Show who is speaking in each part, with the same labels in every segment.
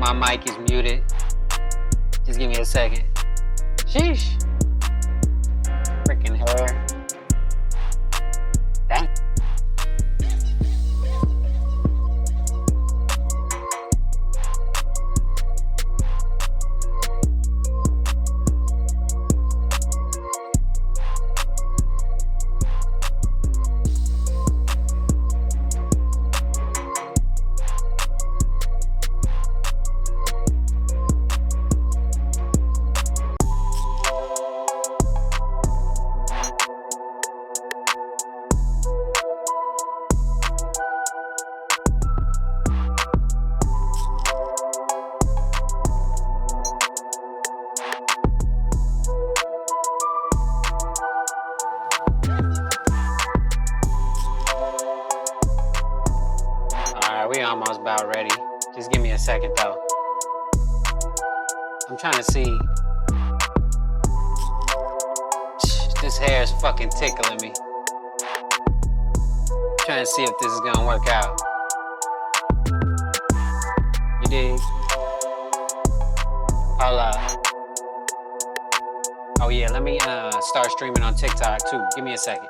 Speaker 1: my mic is muted. Just give me a second. Sheesh. Freaking hair. Dang. We almost about ready. Just give me a second though. I'm trying to see. This hair is fucking tickling me. Trying to see if this is gonna work out. You dig? Hold up. Oh yeah, let me start streaming on TikTok too. Give me a second.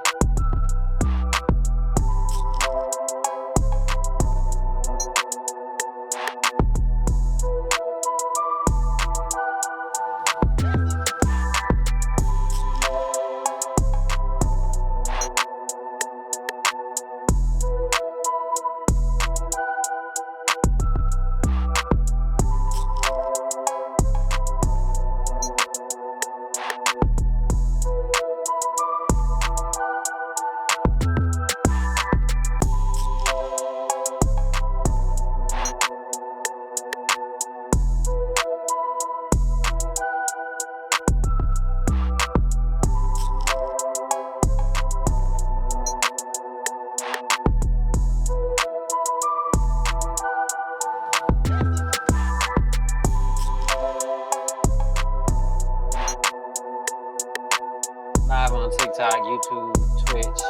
Speaker 1: Live on TikTok, YouTube, Twitch.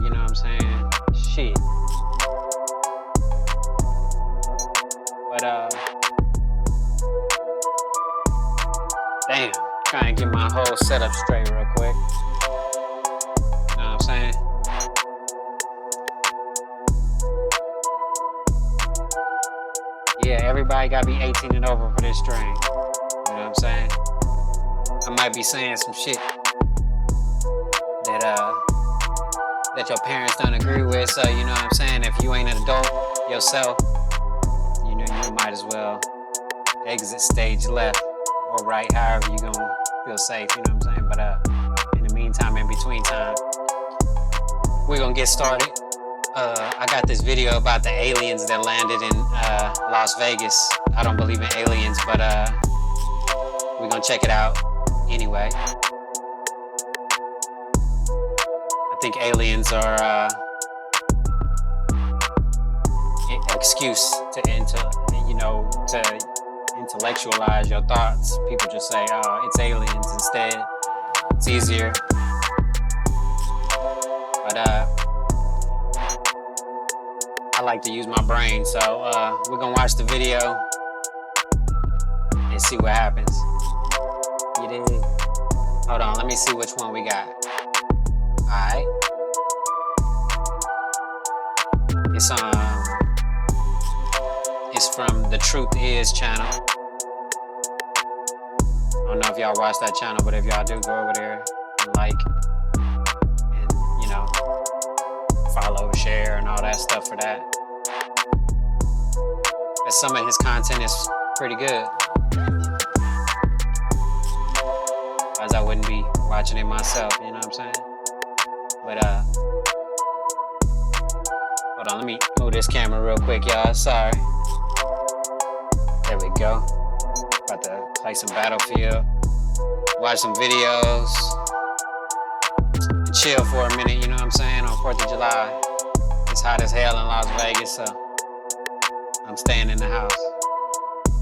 Speaker 1: You know what I'm saying? Shit. But damn, trying to get my whole setup straight real quick. You know what I'm saying? Yeah, everybody gotta be 18 and over for this stream. You know what I'm saying? I might be saying some shit that your parents don't agree with, so you know what I'm saying? If you ain't an adult yourself, you know, you might as well exit stage left or right, however you gonna feel safe, you know what I'm saying? But in the meantime, in between time, we're gonna get started. I got this video about the aliens that landed in Las Vegas. I don't believe in aliens, but we're gonna check it out anyway. I think aliens are an excuse to intellectualize your thoughts. People just say, "Oh, it's aliens" instead. It's easier. But I like to use my brain, so we're gonna watch the video and see what happens. You dig? Hold on, let me see which one we got. Alright. It's from the Truth Is channel. I don't know if y'all watch that channel, but if y'all do, go over there and like and, you know, follow, share, and all that stuff for that. And some of his content is pretty good. Otherwise, I wouldn't be watching it myself, you know what I'm saying? But, hold on, let me move this camera real quick, y'all. Sorry. There we go. About to play some Battlefield, watch some videos, and chill for a minute, you know what I'm saying, on 4th of July. It's hot as hell in Las Vegas, so I'm staying in the house.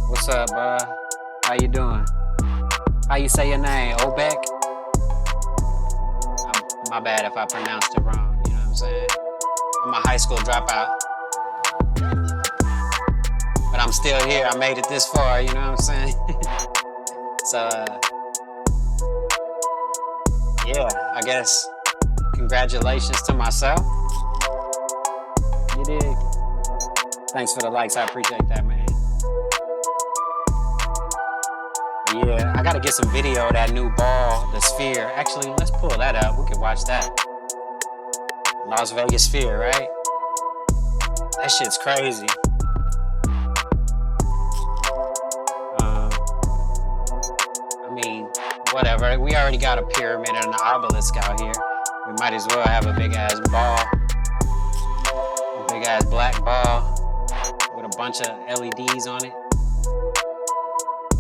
Speaker 1: What's up, bruh? How you doing? How you say your name? Obek? My bad if I pronounced it wrong, you know what I'm saying? I'm a high school dropout. But I'm still here. I made it this far, you know what I'm saying? So, yeah, I guess congratulations to myself. You dig? Thanks for the likes. I appreciate that, man. But yeah, I gotta get some video of that new ball, the Sphere. Actually, let's pull that up. We can watch that. Las Vegas Sphere, right? That shit's crazy. I mean, whatever. We already got a pyramid and an obelisk out here. We might as well have a big ass ball. A big ass black ball with a bunch of LEDs on it.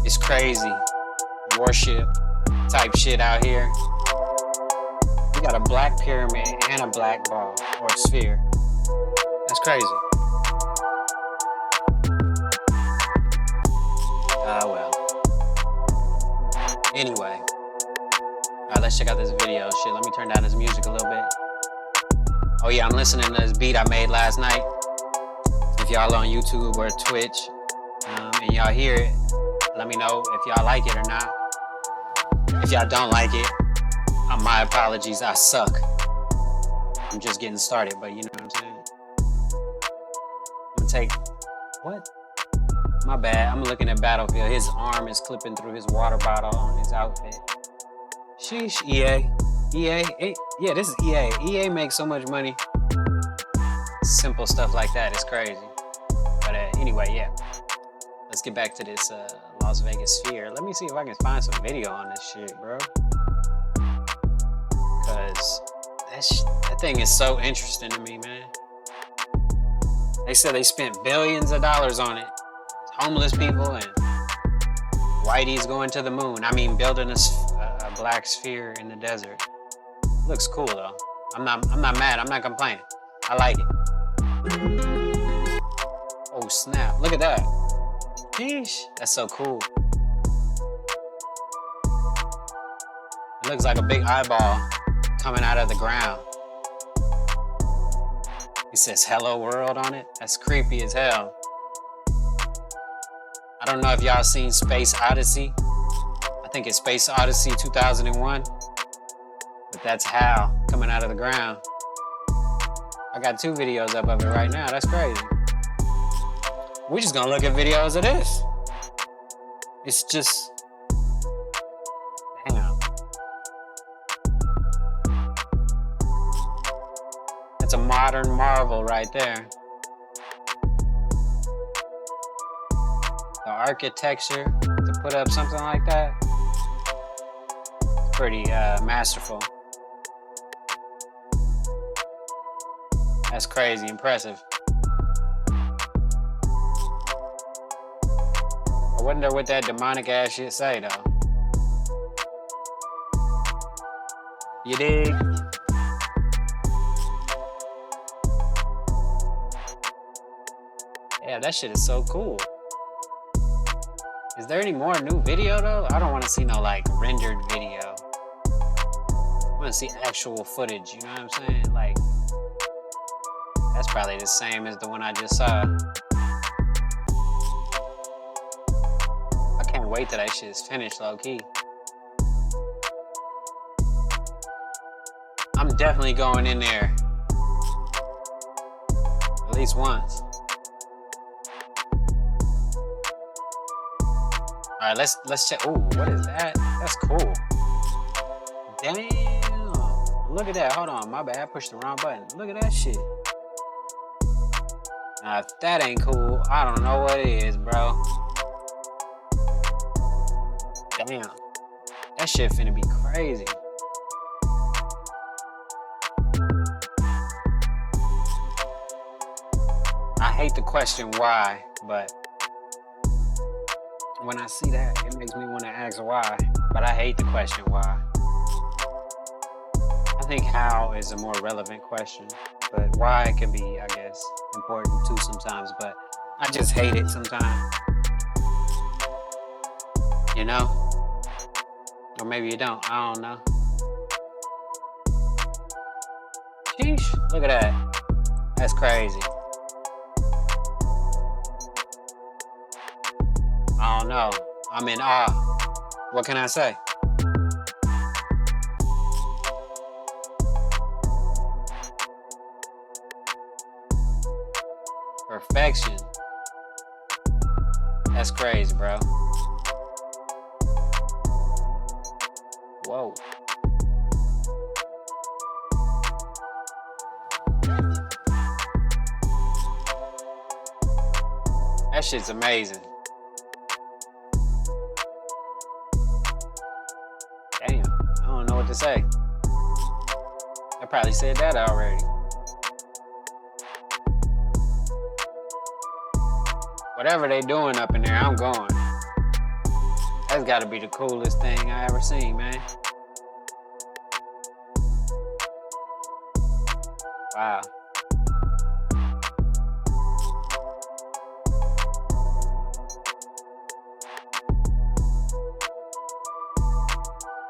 Speaker 1: It's crazy. Warship type shit out here. We got a black pyramid and a black ball or sphere. That's crazy. Well. Anyway. Alright, let's check out this video. Shit, let me turn down this music a little bit. Oh yeah, I'm listening to this beat I made last night. If y'all on YouTube or Twitch and y'all hear it, let me know if y'all like it or not. If y'all don't like it, my apologies, I suck. I'm just getting started, but you know what I'm saying? I'm gonna take, what? My bad, I'm looking at Battlefield. His arm is clipping through his water bottle on his outfit. Sheesh, EA. Yeah, this is EA. EA makes so much money. Simple stuff like that is crazy. But anyway, yeah. Let's get back to this Las Vegas Sphere. Let me see if I can find some video on this shit, bro. Cause that thing is so interesting to me, man. They said they spent billions of dollars on it. Homeless people and whiteys going to the moon. I mean, building a black sphere in the desert. Looks cool though. I'm not mad. I'm not complaining. I like it. Oh snap! Look at that. Sheesh. That's so cool. It looks like a big eyeball coming out of the ground. It says "Hello World" on it. That's creepy as hell. I don't know if y'all seen Space Odyssey. I think it's Space Odyssey 2001. But that's Hal coming out of the ground. I got 2 videos up of it right now. That's crazy. We're just gonna look at videos of this. It's just, damn. That's a modern marvel right there. The architecture to put up something like that, pretty masterful. That's crazy impressive. I wonder what that demonic ass shit say though. You dig? Yeah, that shit is so cool. Is there any more new video though? I don't want to see no like rendered video. I want to see actual footage, you know what I'm saying? Like, that's probably the same as the one I just saw. I can't wait till that shit's finished, low key. I'm definitely going in there at least once. All right, let's check. Ooh, what is that? That's cool. Damn, look at that. Hold on, my bad. I pushed the wrong button. Look at that shit. Now, if that ain't cool, I don't know what is, bro. Damn, that shit finna be crazy. I hate the question why, but when I see that, it makes me want to ask why, but I hate the question why. I think how is a more relevant question, but why can be, I guess, important too sometimes, but I just hate it sometimes. You know? Or maybe you don't, I don't know. Sheesh, look at that. That's crazy. know. I'm in awe. What can I say? Perfection. That's crazy, bro. Whoa. That shit's amazing. Damn, I don't know what to say. I probably said that already. Whatever they doing up in there, I'm going. That's gotta be the coolest thing I ever seen, man. Wow.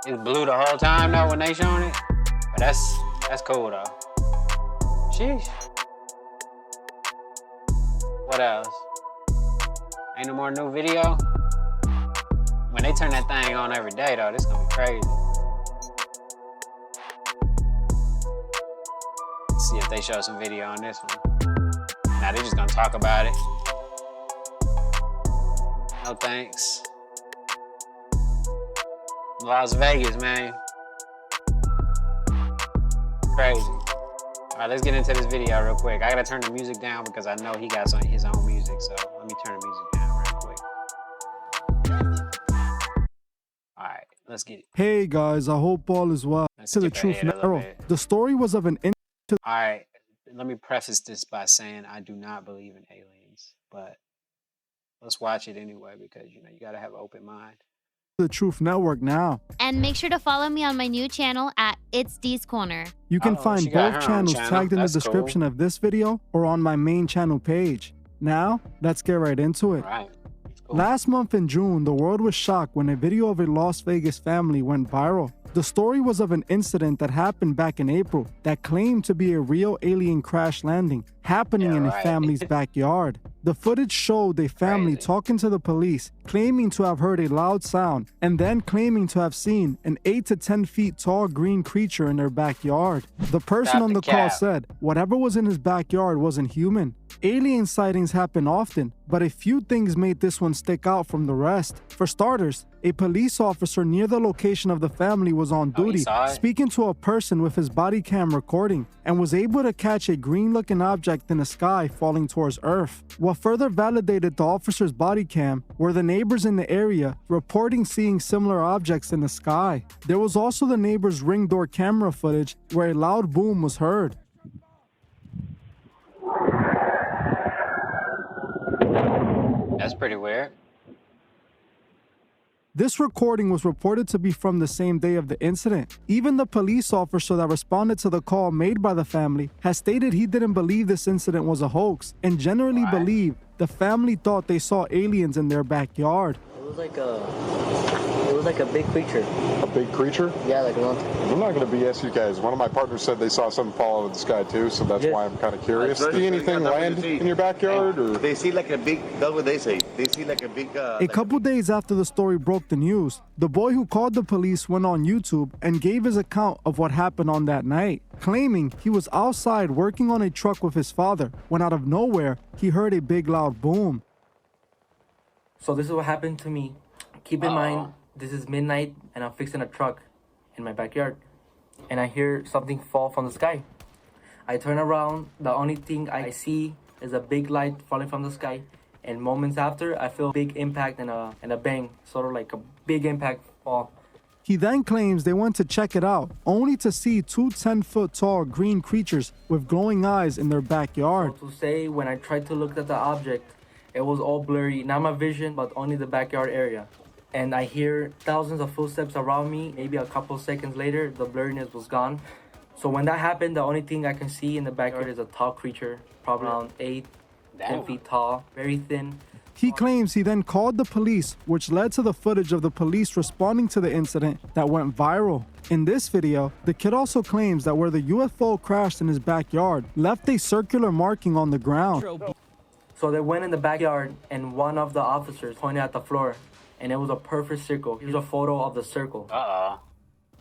Speaker 1: It's blue the whole time though when they showing it. But that's cool though. Sheesh. What else? Ain't no more new video? When they turn that thing on every day though, this gonna be crazy. Let's see if they show some video on this one. Nah, they just gonna talk about it. No thanks. Las Vegas, man. Crazy. All right, let's get into this video real quick. I gotta turn the music down because I know he got his own music, so let me turn the music down real quick. All right, let's get it.
Speaker 2: Hey guys, I hope all is well.
Speaker 1: Let's
Speaker 2: To the
Speaker 1: skip
Speaker 2: truth
Speaker 1: ahead a little
Speaker 2: narrow.
Speaker 1: bit.
Speaker 2: The story was of an
Speaker 1: All right, let me preface this by saying I do not believe in aliens, but let's watch it anyway because you gotta have an open mind.
Speaker 2: The Truth Network now.
Speaker 3: And make sure to follow me on my new channel at It's Dee's Corner.
Speaker 2: You can
Speaker 1: Oh,
Speaker 2: find
Speaker 1: she got
Speaker 2: both
Speaker 1: her own
Speaker 2: channels
Speaker 1: channel.
Speaker 2: tagged in the
Speaker 1: That's
Speaker 2: description
Speaker 1: cool.
Speaker 2: of this video or on my main channel page. Now, let's get right into it.
Speaker 1: All right. Cool.
Speaker 2: Last month in June, the world was shocked when a video of a Las Vegas family went viral. The story was of an incident that happened back in April that claimed to be a real alien crash landing happening
Speaker 1: Yeah,
Speaker 2: in a
Speaker 1: right.
Speaker 2: family's backyard. The footage showed a family
Speaker 1: Crazy.
Speaker 2: talking to the police, claiming to have heard a loud sound, and then claiming to have seen an 8 to 10 feet tall green creature in their backyard. The person
Speaker 1: Stop
Speaker 2: on
Speaker 1: the
Speaker 2: the call
Speaker 1: cap.
Speaker 2: said whatever was in his backyard wasn't human. Alien sightings happen often, but a few things made this one stick out from the rest. For starters, a police officer near the location of the family was on
Speaker 1: Oh, he
Speaker 2: duty,
Speaker 1: saw it?
Speaker 2: speaking to a person with his body cam recording, and was able to catch a green-looking object in the sky falling towards Earth. What further validated the officer's body cam were the neighbors in the area reporting seeing similar objects in the sky. There was also the neighbor's ring door camera footage where a loud boom was heard.
Speaker 1: That's pretty weird.
Speaker 2: This recording was reported to be from the same day of the incident. Even the police officer that responded to the call made by the family has stated he didn't believe this incident was a hoax and generally
Speaker 1: Right.
Speaker 2: believed the family thought they saw aliens in their backyard.
Speaker 4: It was like a big creature.
Speaker 5: A big creature?
Speaker 4: Yeah, like a long.
Speaker 5: I'm not going to BS you guys. One of my partners said they saw something fall out of the sky too, so that's
Speaker 4: Yes.
Speaker 5: why I'm kind of curious.
Speaker 6: That's
Speaker 5: See
Speaker 6: right.
Speaker 5: anything
Speaker 6: Yeah, that's what
Speaker 5: land
Speaker 6: they see.
Speaker 5: in your backyard? Or
Speaker 6: They see like a big, that's what they say. They see like a big...
Speaker 2: A couple days after the story broke the news, the boy who called the police went on YouTube and gave his account of what happened on that night, claiming he was outside working on a truck with his father when out of nowhere he heard a big loud boom.
Speaker 4: So this is what happened to me. Keep in mind, this is midnight and I'm fixing a truck in my backyard. And I hear something fall from the sky. I turn around, the only thing I see is a big light falling from the sky. And moments after, I feel a big impact and a bang, sort of like a big impact fall.
Speaker 2: He then claims they went to check it out, only to see two 10-foot tall green creatures with glowing eyes in their backyard.
Speaker 4: So to say, when I tried to look at the object, it was all blurry, not my vision, but only the backyard area. And I hear thousands of footsteps around me. Maybe a couple seconds later, the blurriness was gone. So when that happened, the only thing I can see in the backyard is a tall creature, probably around 8, 10
Speaker 1: Damn.
Speaker 4: feet tall, very thin.
Speaker 2: He claims he then called the police, which led to the footage of the police responding to the incident that went viral. In this video, the kid also claims that where the UFO crashed in his backyard left a circular marking on the ground.
Speaker 4: So they went in the backyard, and one of the officers pointed at the floor, and it was a perfect circle. Here's a photo of the circle.
Speaker 1: Uh-oh.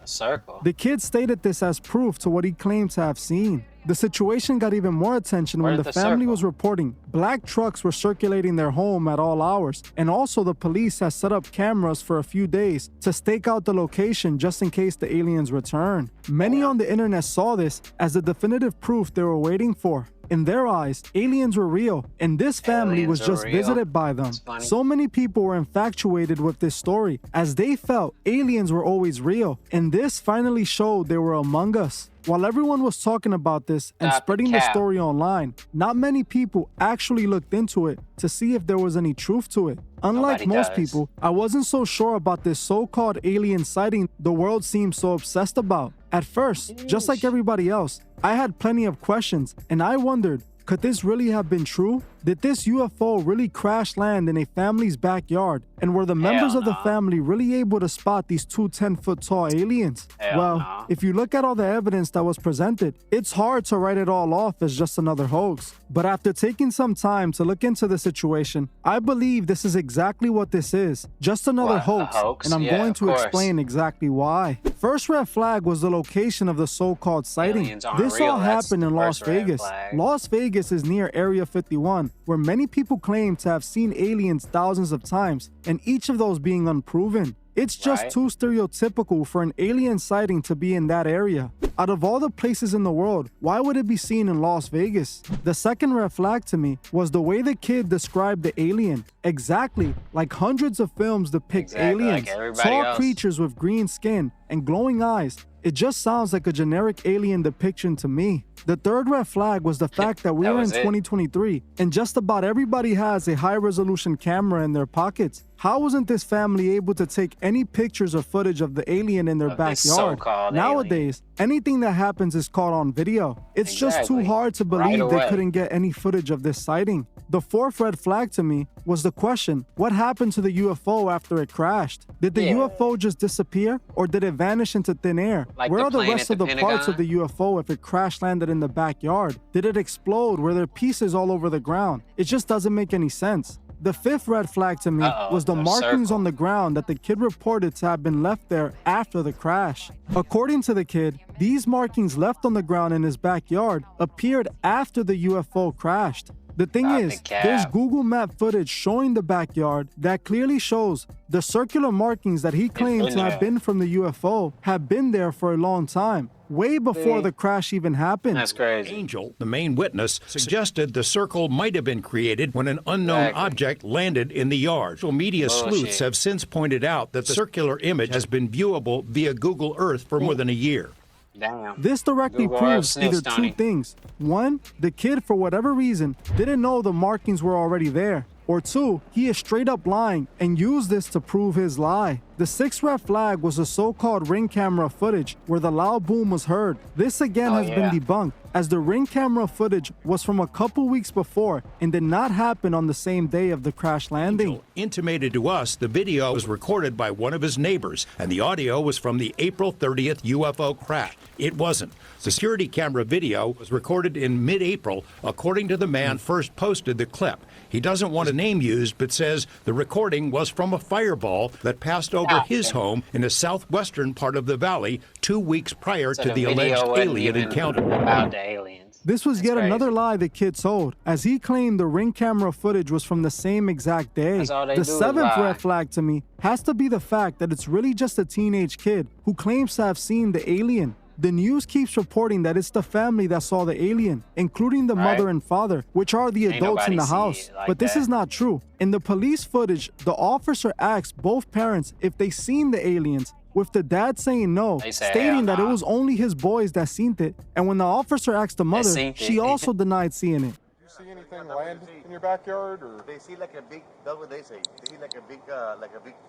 Speaker 1: A circle.
Speaker 2: The kid stated this as proof to what he claimed to have seen. The situation got even more attention when
Speaker 1: Where's
Speaker 2: the
Speaker 1: the
Speaker 2: family
Speaker 1: circle?
Speaker 2: was reporting black trucks were circulating their home at all hours, and also the police has set up cameras for a few days to stake out the location just in case the aliens return. Many on the internet saw this as the definitive proof they were waiting for. In their eyes, aliens were real, and this family was
Speaker 1: Aliens are
Speaker 2: just
Speaker 1: real.
Speaker 2: visited by them.
Speaker 1: That's funny.
Speaker 2: So many people were infatuated with this story as they felt aliens were always real, and this finally showed they were among us. While everyone was talking about this and
Speaker 1: Stop the
Speaker 2: spreading the
Speaker 1: cap.
Speaker 2: story online, not many people actually looked into it to see if there was any truth to it. Unlike
Speaker 1: Nobody
Speaker 2: most
Speaker 1: does.
Speaker 2: people, I wasn't so sure about this so-called alien sighting the world seems so obsessed about. At first, just like everybody else, I had plenty of questions, and I wondered, could this really have been true? Did this UFO really crash land in a family's backyard? And were the members of the
Speaker 1: no.
Speaker 2: family really able to spot these two 10-foot tall aliens?
Speaker 1: Hell
Speaker 2: Well,
Speaker 1: no.
Speaker 2: if you look at all the evidence that was presented, it's hard to write it all off as just another hoax. But after taking some time to look into the situation, I believe this is exactly what this is. Just another
Speaker 1: What, a
Speaker 2: hoax.
Speaker 1: hoax?
Speaker 2: And I'm
Speaker 1: Yeah,
Speaker 2: going
Speaker 1: of
Speaker 2: to
Speaker 1: course.
Speaker 2: explain exactly why. First red flag was the location of the so-called sighting.
Speaker 1: Aliens aren't
Speaker 2: This
Speaker 1: real,
Speaker 2: all
Speaker 1: that's
Speaker 2: happened in
Speaker 1: the
Speaker 2: Las
Speaker 1: first red
Speaker 2: Vegas.
Speaker 1: flag.
Speaker 2: Las Vegas is near Area 51, where many people claim to have seen aliens thousands of times, and each of those being unproven. It's just
Speaker 1: Right.
Speaker 2: too stereotypical for an alien sighting to be in that area. Out of all the places in the world, why would it be seen in Las Vegas? The second red flag to me was the way the kid described the alien. Exactly like hundreds of films depict
Speaker 1: Exactly like
Speaker 2: aliens,
Speaker 1: everybody
Speaker 2: tall
Speaker 1: else.
Speaker 2: creatures with green skin and glowing eyes. It just sounds like a generic alien depiction to me. The third red flag was the fact that we
Speaker 1: That
Speaker 2: are in
Speaker 1: was it.
Speaker 2: 2023 and just about everybody has a high resolution camera in their pockets. How wasn't this family able to take any pictures or footage of the alien in their
Speaker 1: Of this
Speaker 2: backyard?
Speaker 1: so-called
Speaker 2: Nowadays, anything that happens is caught on video. It's just too
Speaker 1: Exactly.
Speaker 2: hard to
Speaker 1: Right
Speaker 2: believe they
Speaker 1: away.
Speaker 2: couldn't get any footage of this sighting. The fourth red flag to me was the question, what happened to the UFO after it crashed? Did the
Speaker 1: Yeah.
Speaker 2: UFO just disappear or did it vanish into thin air?
Speaker 1: Like
Speaker 2: Where
Speaker 1: the
Speaker 2: are the
Speaker 1: plane
Speaker 2: rest
Speaker 1: at
Speaker 2: of the
Speaker 1: the
Speaker 2: parts of
Speaker 1: Pentagon?
Speaker 2: the UFO if it crash landed in the backyard? Did it explode? Were there pieces all over the ground? It just doesn't make any sense. The fifth red flag to me
Speaker 1: Uh-oh,
Speaker 2: was the
Speaker 1: the
Speaker 2: markings
Speaker 1: circle.
Speaker 2: on the ground that the kid reported to have been left there after the crash. According to the kid, these markings left on the ground in his backyard appeared after the UFO crashed. The thing
Speaker 1: Stop
Speaker 2: is,
Speaker 1: the cap.
Speaker 2: there's Google Map footage showing the backyard that clearly shows the circular markings that he claimed
Speaker 1: been
Speaker 2: to have
Speaker 1: there.
Speaker 2: been from the UFO have been there for a long time, way before
Speaker 1: See?
Speaker 2: the crash even happened.
Speaker 1: That's crazy.
Speaker 7: Angel, the main witness, suggested the circle might have been created when an unknown
Speaker 1: Exactly.
Speaker 7: object landed in the yard. Social media sleuths
Speaker 1: Bullshit.
Speaker 7: have since pointed out that the circular image has been viewable via Google Earth for more than a year.
Speaker 1: Damn.
Speaker 2: This directly
Speaker 1: Google
Speaker 2: proves
Speaker 1: Earth
Speaker 2: either
Speaker 1: snitched on
Speaker 2: two
Speaker 1: him.
Speaker 2: things. One, the kid, for whatever reason, didn't know the markings were already there. Or two, he is straight up lying and used this to prove his lie. The sixth red flag was the so-called ring camera footage where the loud boom was heard. This again has
Speaker 1: yeah.
Speaker 2: been debunked, as the ring camera footage was from a couple weeks before and did not happen on the same day of the crash landing.
Speaker 7: Angel intimated to us the video was recorded by one of his neighbors, and the audio was from the April 30th UFO crash. It wasn't. The security camera video was recorded in mid-April, according to the man first posted the clip. He doesn't want a name used, but says the recording was from a fireball that passed over his home in the southwestern part of the valley 2 weeks prior
Speaker 1: So
Speaker 7: to the
Speaker 1: video
Speaker 7: alleged
Speaker 1: wasn't
Speaker 7: alien
Speaker 1: even
Speaker 7: encounter.
Speaker 1: About the aliens.
Speaker 2: This was
Speaker 1: That's
Speaker 2: yet
Speaker 1: crazy.
Speaker 2: another lie the kid told, as he claimed the ring camera footage was from the same exact day.
Speaker 1: That's all they
Speaker 2: The
Speaker 1: do is
Speaker 2: seventh
Speaker 1: lie.
Speaker 2: red flag to me has to be the fact that it's really just a teenage kid who claims to have seen the alien. The news keeps reporting that it's the family that saw the alien, including the
Speaker 1: Right.
Speaker 2: mother and father, which are the
Speaker 1: Ain't
Speaker 2: adults in
Speaker 1: nobody
Speaker 2: the
Speaker 1: see
Speaker 2: house.
Speaker 1: it like
Speaker 2: But this
Speaker 1: that.
Speaker 2: is not true. In the police footage, the officer asked both parents if they seen the aliens, with the dad saying no,
Speaker 1: They said,
Speaker 2: stating
Speaker 1: "Hell
Speaker 2: that it
Speaker 1: nah."
Speaker 2: was only his boys that seen it. And when the officer asked the mother,
Speaker 1: seen it.
Speaker 2: she also denied seeing it.
Speaker 5: You see anything land in your backyard, or
Speaker 6: They see like a big, that's what they say. They see like a big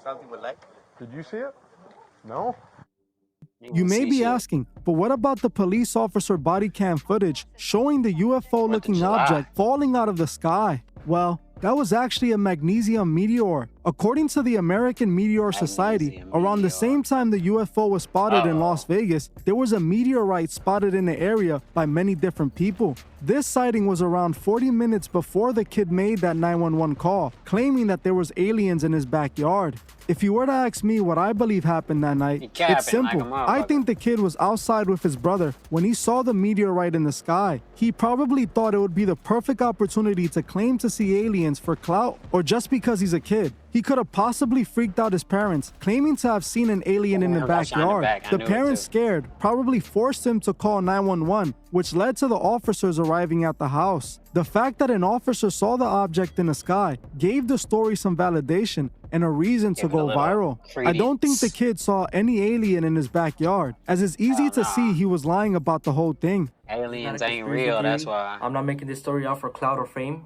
Speaker 6: something with light.
Speaker 5: did you see it? No.
Speaker 2: You may
Speaker 1: see
Speaker 2: be
Speaker 1: shit.
Speaker 2: asking, but what about the police officer body cam footage showing the UFO-looking
Speaker 1: July.
Speaker 2: object falling out of the sky? Well, that was actually a magnesium meteor, According to the American Meteor Society,
Speaker 1: Magnesium
Speaker 2: around the
Speaker 1: meteor.
Speaker 2: same time the UFO was spotted in
Speaker 1: Uh-oh.
Speaker 2: Las Vegas, there was a meteorite spotted in the area by many different people. This sighting was around 40 minutes before the kid made that 911 call, claiming that there was aliens in his backyard. If you were to ask me what I believe happened that night,
Speaker 1: You capping
Speaker 2: it's simple.
Speaker 1: like a
Speaker 2: I
Speaker 1: motherfucker.
Speaker 2: think the kid was outside with his brother when he saw the meteorite in the sky. He probably thought it would be the perfect opportunity to claim to see aliens for clout or just because he's a kid. He could have possibly freaked out his parents, claiming to have seen an alien in the
Speaker 1: Oh, I shot in the
Speaker 2: backyard.
Speaker 1: back. I
Speaker 2: The
Speaker 1: knew it
Speaker 2: parents,
Speaker 1: too.
Speaker 2: scared, probably forced him to call 911, which led to the officers arriving at the house. The fact that an officer saw the object in the sky gave the story some validation and a reason to
Speaker 1: Give it a
Speaker 2: go
Speaker 1: little
Speaker 2: viral. I don't think the
Speaker 1: credence.
Speaker 2: kid saw any alien in his backyard, as it's easy
Speaker 1: Hell
Speaker 2: to
Speaker 1: nah.
Speaker 2: see he was lying about the whole thing.
Speaker 1: Aliens
Speaker 4: Not a
Speaker 1: ain't
Speaker 4: conspiracy
Speaker 1: real, that's
Speaker 4: theory.
Speaker 1: why.
Speaker 4: I'm not making this story out for clout or fame.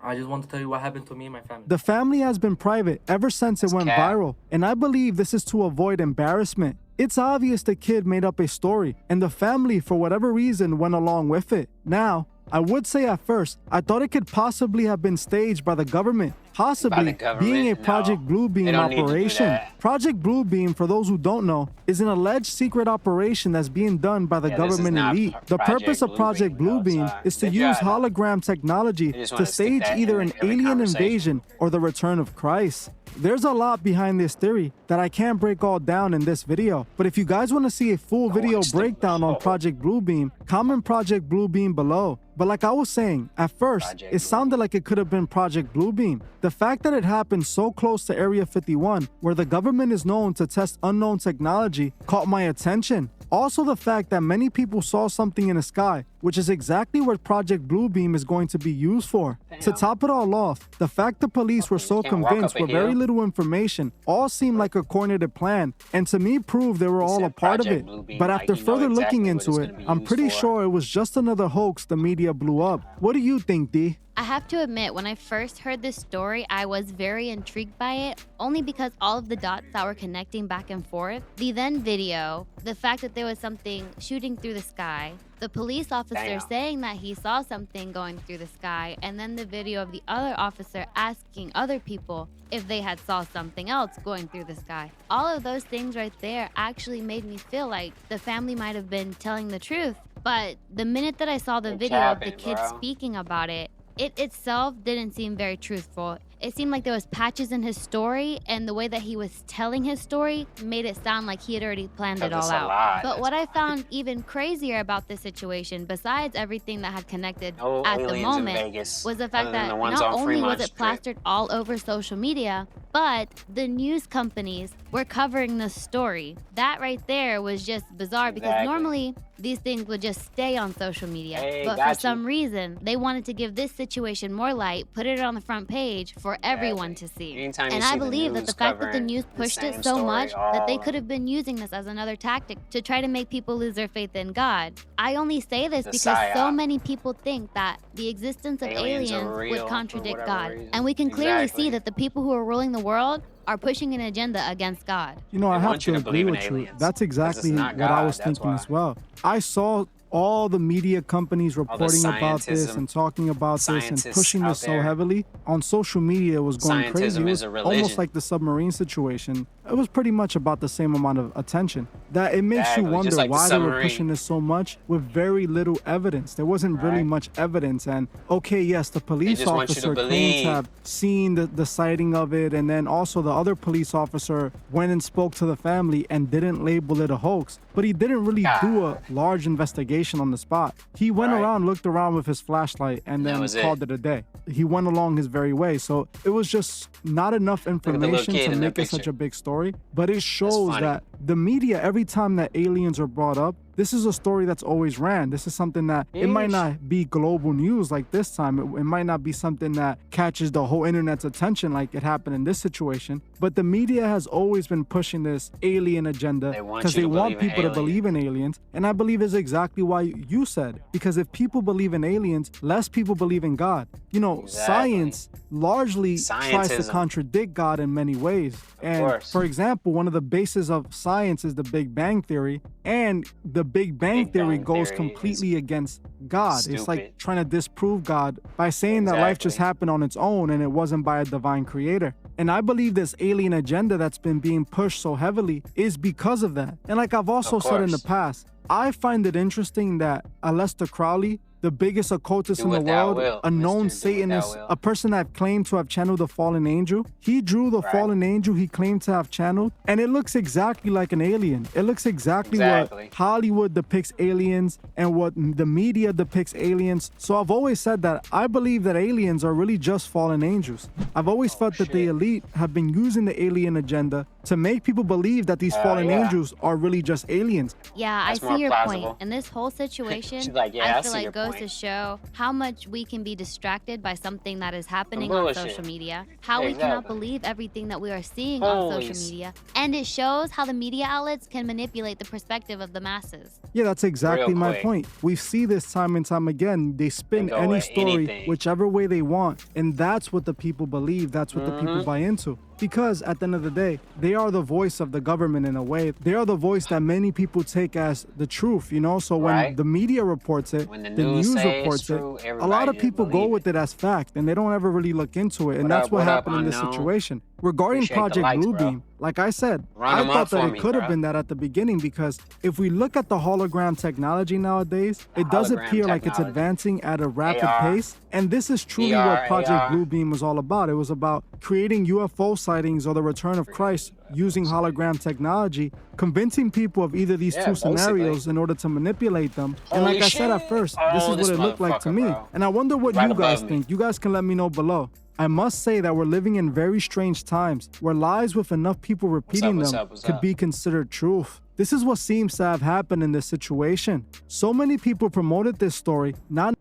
Speaker 4: I just want to tell you what happened to me and my family.
Speaker 2: The family has been private ever since it went
Speaker 1: cap.
Speaker 2: viral, and I believe this is to avoid embarrassment. It's obvious the kid made up a story, and the family, for whatever reason, went along with it. Now, I would say at first, I thought it could possibly have been staged by the government, possibly
Speaker 1: government?
Speaker 2: being a
Speaker 1: No.
Speaker 2: Project Bluebeam
Speaker 1: They don't need to do
Speaker 2: operation.
Speaker 1: that.
Speaker 2: Project Bluebeam, for those who don't know, is an alleged secret operation that's being done by the
Speaker 1: Yeah, this is
Speaker 2: government
Speaker 1: not
Speaker 2: elite.
Speaker 1: Pro-
Speaker 2: The
Speaker 1: Project
Speaker 2: purpose of Project
Speaker 1: Bluebeam, though,
Speaker 2: Bluebeam
Speaker 1: sorry.
Speaker 2: is to
Speaker 1: They
Speaker 2: use
Speaker 1: tried to-
Speaker 2: hologram technology
Speaker 1: They just
Speaker 2: to
Speaker 1: wanna stick
Speaker 2: stage
Speaker 1: that
Speaker 2: either
Speaker 1: in
Speaker 2: an
Speaker 1: every
Speaker 2: alien
Speaker 1: conversation.
Speaker 2: invasion or the return of Christ. There's a lot behind this theory that I can't break all down in this video. But if you guys want to see a full video
Speaker 1: watch the
Speaker 2: breakdown on
Speaker 1: video.
Speaker 2: Project Bluebeam, comment Project Bluebeam below. But like I was saying, at first,
Speaker 1: Project
Speaker 2: it sounded like it could have been Project Bluebeam. The fact that it happened so close to Area 51, where the government is known to test unknown technology, caught my attention. Also, the fact that many people saw something in the sky, which is exactly what Project Bluebeam is going to be used for. To
Speaker 1: Damn.
Speaker 2: top it all off, the fact the police were so
Speaker 1: can't walk
Speaker 2: convinced
Speaker 1: up a
Speaker 2: with very
Speaker 1: hill.
Speaker 2: little information all seemed like a coordinated plan, and to me proved they were all a
Speaker 1: said
Speaker 2: part of it.
Speaker 1: Project Bluebeam,
Speaker 2: But
Speaker 1: like
Speaker 2: after
Speaker 1: you know
Speaker 2: further
Speaker 1: exactly
Speaker 2: looking
Speaker 1: what
Speaker 2: into
Speaker 1: it's
Speaker 2: it,
Speaker 1: gonna be
Speaker 2: I'm
Speaker 1: used
Speaker 2: pretty
Speaker 1: for.
Speaker 2: sure it was just another hoax the media blew up. What do you think, D?
Speaker 3: I have to admit, when I first heard this story, I was very intrigued by it, only because all of the dots that were connecting back and forth, the then video, the fact that there was something shooting through the sky, the police officer
Speaker 1: Damn.
Speaker 3: saying that he saw something going through the sky, and then the video of the other officer asking other people if they had saw something else going through the sky. All of those things right there actually made me feel like the family might have been telling the truth. But the minute that I saw the
Speaker 1: You're
Speaker 3: video of the
Speaker 1: capping,
Speaker 3: kid
Speaker 1: bro.
Speaker 3: speaking about it, it itself didn't seem very truthful. It seemed like there was patches in his story, and the way that he was telling his story made it sound like he had already planned it
Speaker 1: 'Cause
Speaker 3: all
Speaker 1: it's a
Speaker 3: out.
Speaker 1: lie,
Speaker 3: But
Speaker 1: that's
Speaker 3: what I
Speaker 1: why.
Speaker 3: found even crazier about this situation, besides everything that had connected
Speaker 1: No
Speaker 3: at the
Speaker 1: aliens in
Speaker 3: moment,
Speaker 1: Vegas,
Speaker 3: was the fact
Speaker 1: other than
Speaker 3: that
Speaker 1: the ones
Speaker 3: not
Speaker 1: on
Speaker 3: only was
Speaker 1: Fremont
Speaker 3: it
Speaker 1: Street.
Speaker 3: plastered all over social media, but the news companies were covering the story. That right there was just bizarre because
Speaker 1: Exactly.
Speaker 3: normally these things would just stay on social media.
Speaker 1: Hey,
Speaker 3: but for
Speaker 1: got you.
Speaker 3: some reason, they wanted to give this situation more light, put it on the front page for everyone to see.
Speaker 1: Anytime you
Speaker 3: And
Speaker 1: see
Speaker 3: I
Speaker 1: the
Speaker 3: believe that
Speaker 1: news
Speaker 3: the fact that the
Speaker 1: covering
Speaker 3: news
Speaker 1: the
Speaker 3: pushed
Speaker 1: same
Speaker 3: it so
Speaker 1: story
Speaker 3: much that they
Speaker 1: all
Speaker 3: could have been using this as another tactic to try to make people lose their faith in God. I only say this
Speaker 1: The
Speaker 3: because so
Speaker 1: psyop.
Speaker 3: many people think that the existence of
Speaker 1: Aliens
Speaker 3: aliens
Speaker 1: are real
Speaker 3: would
Speaker 1: for
Speaker 3: contradict
Speaker 1: whatever
Speaker 3: God.
Speaker 1: reason.
Speaker 3: And we can clearly
Speaker 1: Exactly.
Speaker 3: see that the people who are ruling the world are pushing an agenda against God.
Speaker 2: You know, I
Speaker 1: They
Speaker 2: have
Speaker 1: want you
Speaker 2: to
Speaker 1: to
Speaker 2: agree
Speaker 1: believe in
Speaker 2: with you.
Speaker 1: aliens,
Speaker 2: That's
Speaker 1: 'cause it's
Speaker 2: exactly
Speaker 1: not
Speaker 2: what I
Speaker 1: God,
Speaker 2: was
Speaker 1: that's
Speaker 2: thinking
Speaker 1: why.
Speaker 2: as well. I saw all the media companies reporting about this
Speaker 1: scientism-
Speaker 2: and talking about this and
Speaker 1: scientists
Speaker 2: pushing
Speaker 1: out
Speaker 2: this so
Speaker 1: there.
Speaker 2: heavily. On social media, it was going crazy.
Speaker 1: Scientism
Speaker 2: It
Speaker 1: is
Speaker 2: was
Speaker 1: a
Speaker 2: almost
Speaker 1: religion.
Speaker 2: like the submarine situation. It was pretty much about the same amount of attention. That it makes
Speaker 1: Exactly,
Speaker 2: you
Speaker 1: just
Speaker 2: wonder
Speaker 1: like the
Speaker 2: why they were
Speaker 1: submarine.
Speaker 2: pushing this so much with very little evidence. There wasn't really
Speaker 1: Right.
Speaker 2: much evidence. And okay, yes, the police
Speaker 1: just want you to
Speaker 2: officer claimed
Speaker 1: believe.
Speaker 2: to have seen the sighting of it, and then also the other police officer went and spoke to the family and didn't label it a hoax. But he didn't really do a large investigation on the spot. He went
Speaker 1: Right.
Speaker 2: around, looked around with his flashlight, and
Speaker 1: That
Speaker 2: then
Speaker 1: was it.
Speaker 2: called it a day. He went along his very way. So it was just not enough
Speaker 1: the little
Speaker 2: information
Speaker 1: kid
Speaker 2: to
Speaker 1: in
Speaker 2: make
Speaker 1: that
Speaker 2: it such
Speaker 1: picture.
Speaker 2: a big story. But it shows
Speaker 1: funny.
Speaker 2: that the media, every time that aliens are brought up, this is a story that's always ran. This is something that it might
Speaker 1: Yeesh.
Speaker 2: not be global news like this time. It might not be something that catches the whole internet's attention like it happened in this situation. But the media has always been pushing this alien agenda
Speaker 1: They want
Speaker 2: because
Speaker 1: you
Speaker 2: they
Speaker 1: to
Speaker 2: want
Speaker 1: believe in
Speaker 2: people to believe in aliens. And I believe is exactly why you said. Because if people believe in aliens, less people believe in God. You know,
Speaker 1: Exactly.
Speaker 2: science largely tries to
Speaker 1: Scientism.
Speaker 2: contradict God in many ways. And
Speaker 1: course.
Speaker 2: for example, one of the bases of science is the Big Bang Theory. And the Big Bang
Speaker 1: Big
Speaker 2: Theory
Speaker 1: Bang
Speaker 2: goes
Speaker 1: Theory
Speaker 2: completely against God. It's like
Speaker 1: stupid.
Speaker 2: trying to disprove God by saying that life just
Speaker 1: Exactly.
Speaker 2: happened on its own and it wasn't by a divine creator. And I believe this alien agenda that's been being pushed so heavily is because of that. And like I've also said in the past, I find it interesting that Aleister Crowley, the biggest occultist in the world, a known Satanist, a person that claimed to have channeled the fallen angel, he drew the fallen angel he claimed to have channeled, and it looks exactly like an alien. It looks exactly what Hollywood depicts aliens and what the media depicts aliens. So I've always said that I believe that aliens are really just fallen angels. I've always felt that the elite have been using the alien agenda to make people believe that these fallen angels are really just aliens.
Speaker 3: Yeah, I see your point. And this whole situation, I feel like goes to show how much we can be distracted by something that is happening on social media, how we cannot believe everything that we are seeing on social media, and it shows how the media outlets can manipulate the perspective of the masses.
Speaker 2: Yeah, that's exactly my point. We see this time and time again. They spin any story whichever way they want, and that's what the people believe. That's what the people buy into. Because at the end of the day, they are the voice of the government in a way. They are the voice that many people take as the truth, you know? So when the media reports it,
Speaker 1: when the
Speaker 2: news reports it, a lot of people go with it as fact, and they don't ever really look into it. And that's what happened in this situation. Regarding Project Bluebeam, like I said, I thought that it could have been that at the beginning, because if we look at the hologram technology nowadays, it does appear like it's advancing at a rapid pace. And this is truly what Project Bluebeam was all about. It was about creating UFO sightings or the return of Christ using hologram technology, convincing people of either these two scenarios in order to manipulate them. And like I said at first, this is what it looked like to me. And I wonder what you guys think. You guys can let me know below. I must say that we're living in very strange times where lies with enough people repeating them could be considered truth. This is what seems to have happened in this situation. So many people promoted this story, not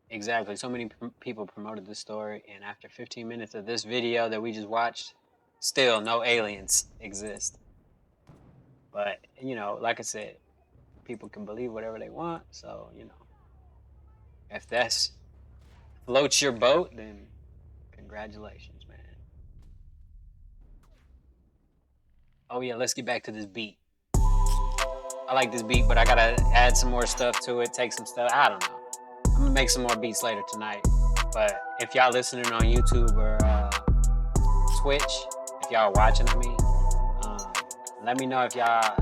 Speaker 1: Exactly. So many people promoted this story, and after 15 minutes of this video that we just watched, still no aliens exist. But, you know, like I said, people can believe whatever they want. So, you know, if that's floats your boat, then congratulations, man. Oh, yeah, let's get back to this beat. I like this beat, but I gotta add some more stuff to it, take some stuff. I don't know. I'm gonna make some more beats later tonight. But if y'all listening on YouTube or Twitch, if y'all watching, I mean, let me know if y'all,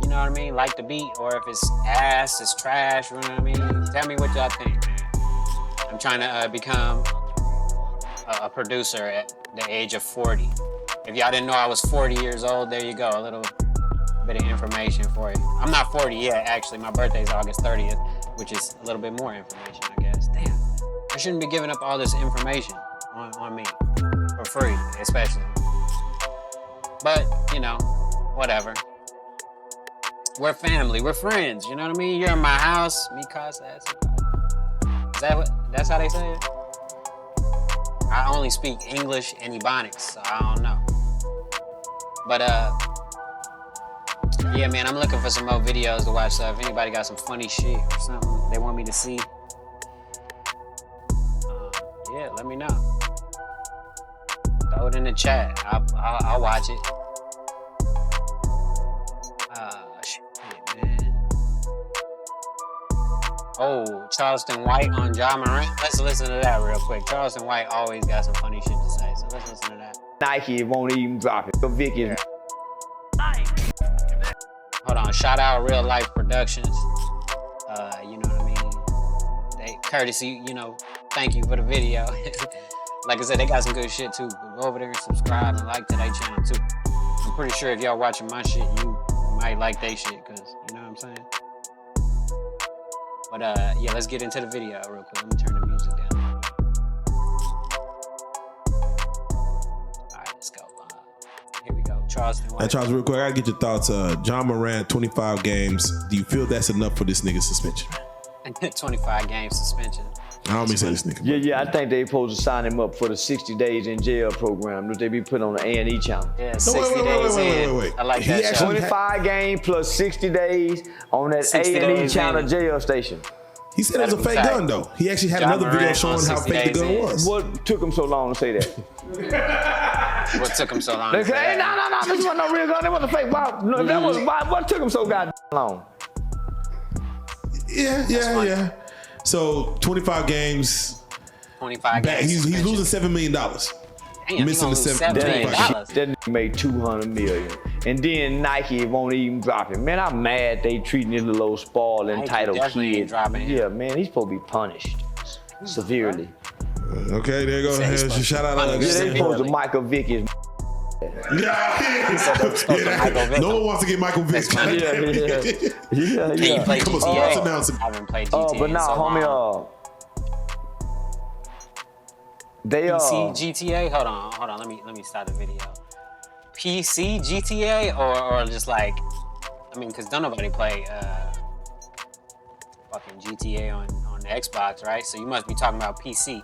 Speaker 1: you know what I mean, like the beat, or if it's ass, it's trash, you know what I mean? Tell me what y'all think, man. I'm trying to become a producer at the age of 40. If y'all didn't know I was 40 years old, there you go, a little bit of information for you. I'm not 40 yet, actually. My birthday's August 30th, which is a little bit more information, I guess. Damn, I shouldn't be giving up all this information on me for free, especially. But, you know, whatever. We're family, we're friends, you know what I mean? You're in my house, me casa. Is that what, that's how they say it? I only speak English and Ebonics, so I don't know. But, yeah, man, I'm looking for some more videos to watch. So if anybody got some funny shit or something they want me to see, yeah, let me know. Throw it in the chat. I'll watch it. Shit, man. Oh, Charleston White on Ja Morant. Let's listen to that real quick. Charleston White always got some funny shit to say, so let's listen to that.
Speaker 8: Nike won't even drop it. So Vicky.
Speaker 1: Yeah. Hold on, shout out Real Life Productions. You know what I mean? They courtesy, you know, thank you for the video. Like I said, they got some good shit too. Go over there and subscribe and like to their channel too. I'm pretty sure if y'all watching my shit, you might like they shit, cause you know what I'm saying? But yeah, let's get into the video real quick. Let me turn the music down. Alright, let's go. Here we go. Charleston White.
Speaker 9: Hey, Charles, real quick, I gotta get your thoughts. Ja Morant, 25 games. Do you feel that's enough for this nigga's suspension?
Speaker 1: 25 game suspension.
Speaker 9: I don't mean say this nigga.
Speaker 8: Yeah, I think they supposed to sign him up for the 60 days in jail program that they be putting on the A&E channel.
Speaker 1: Yeah, 60 days in. I like that show.
Speaker 8: 25 games plus 60 days on that A&E channel jail station.
Speaker 9: He said it was a fake gun, though. He actually had another video showing how fake the gun was.
Speaker 8: What took him so long to say that?
Speaker 1: What took him so long?
Speaker 8: They say, no, this wasn't no real gun. That wasn't a fake. What took him so goddamn long?
Speaker 9: Yeah. So 25 games.
Speaker 1: 25 games.
Speaker 9: He's losing $7 million.
Speaker 1: Damn. Damn, he
Speaker 9: Missing
Speaker 1: gonna
Speaker 9: the
Speaker 1: lose
Speaker 9: seven-
Speaker 1: $7
Speaker 8: That
Speaker 1: million.
Speaker 8: ain't shit. That nigga made 200 million. And then Nike won't even drop him. Man, I'm mad they treating this little old spoiled
Speaker 1: Nike
Speaker 8: entitled
Speaker 1: definitely ain't
Speaker 8: kid.
Speaker 1: dropping him.
Speaker 8: Yeah, man, he's supposed to be punished severely.
Speaker 9: Okay, there you go.
Speaker 1: Said he's supposed to
Speaker 9: Shout
Speaker 1: be
Speaker 9: out.
Speaker 1: punished.
Speaker 8: Yeah, they
Speaker 1: Severely.
Speaker 8: supposed to Michael Vick his.
Speaker 1: Michael Vick.
Speaker 9: No one wants to get Michael Vick.
Speaker 1: That's funny.
Speaker 8: Yeah.
Speaker 1: Can you play
Speaker 9: Become a sports
Speaker 1: GTA?
Speaker 9: announcer.
Speaker 1: I haven't played GTA.
Speaker 8: But nah,
Speaker 1: in so
Speaker 8: homie,
Speaker 1: long.
Speaker 8: they
Speaker 1: PC GTA. Hold on. Let me start the video. PC GTA or just like, I mean, cause don't nobody play fucking GTA on the Xbox, right? So you must be talking about PC.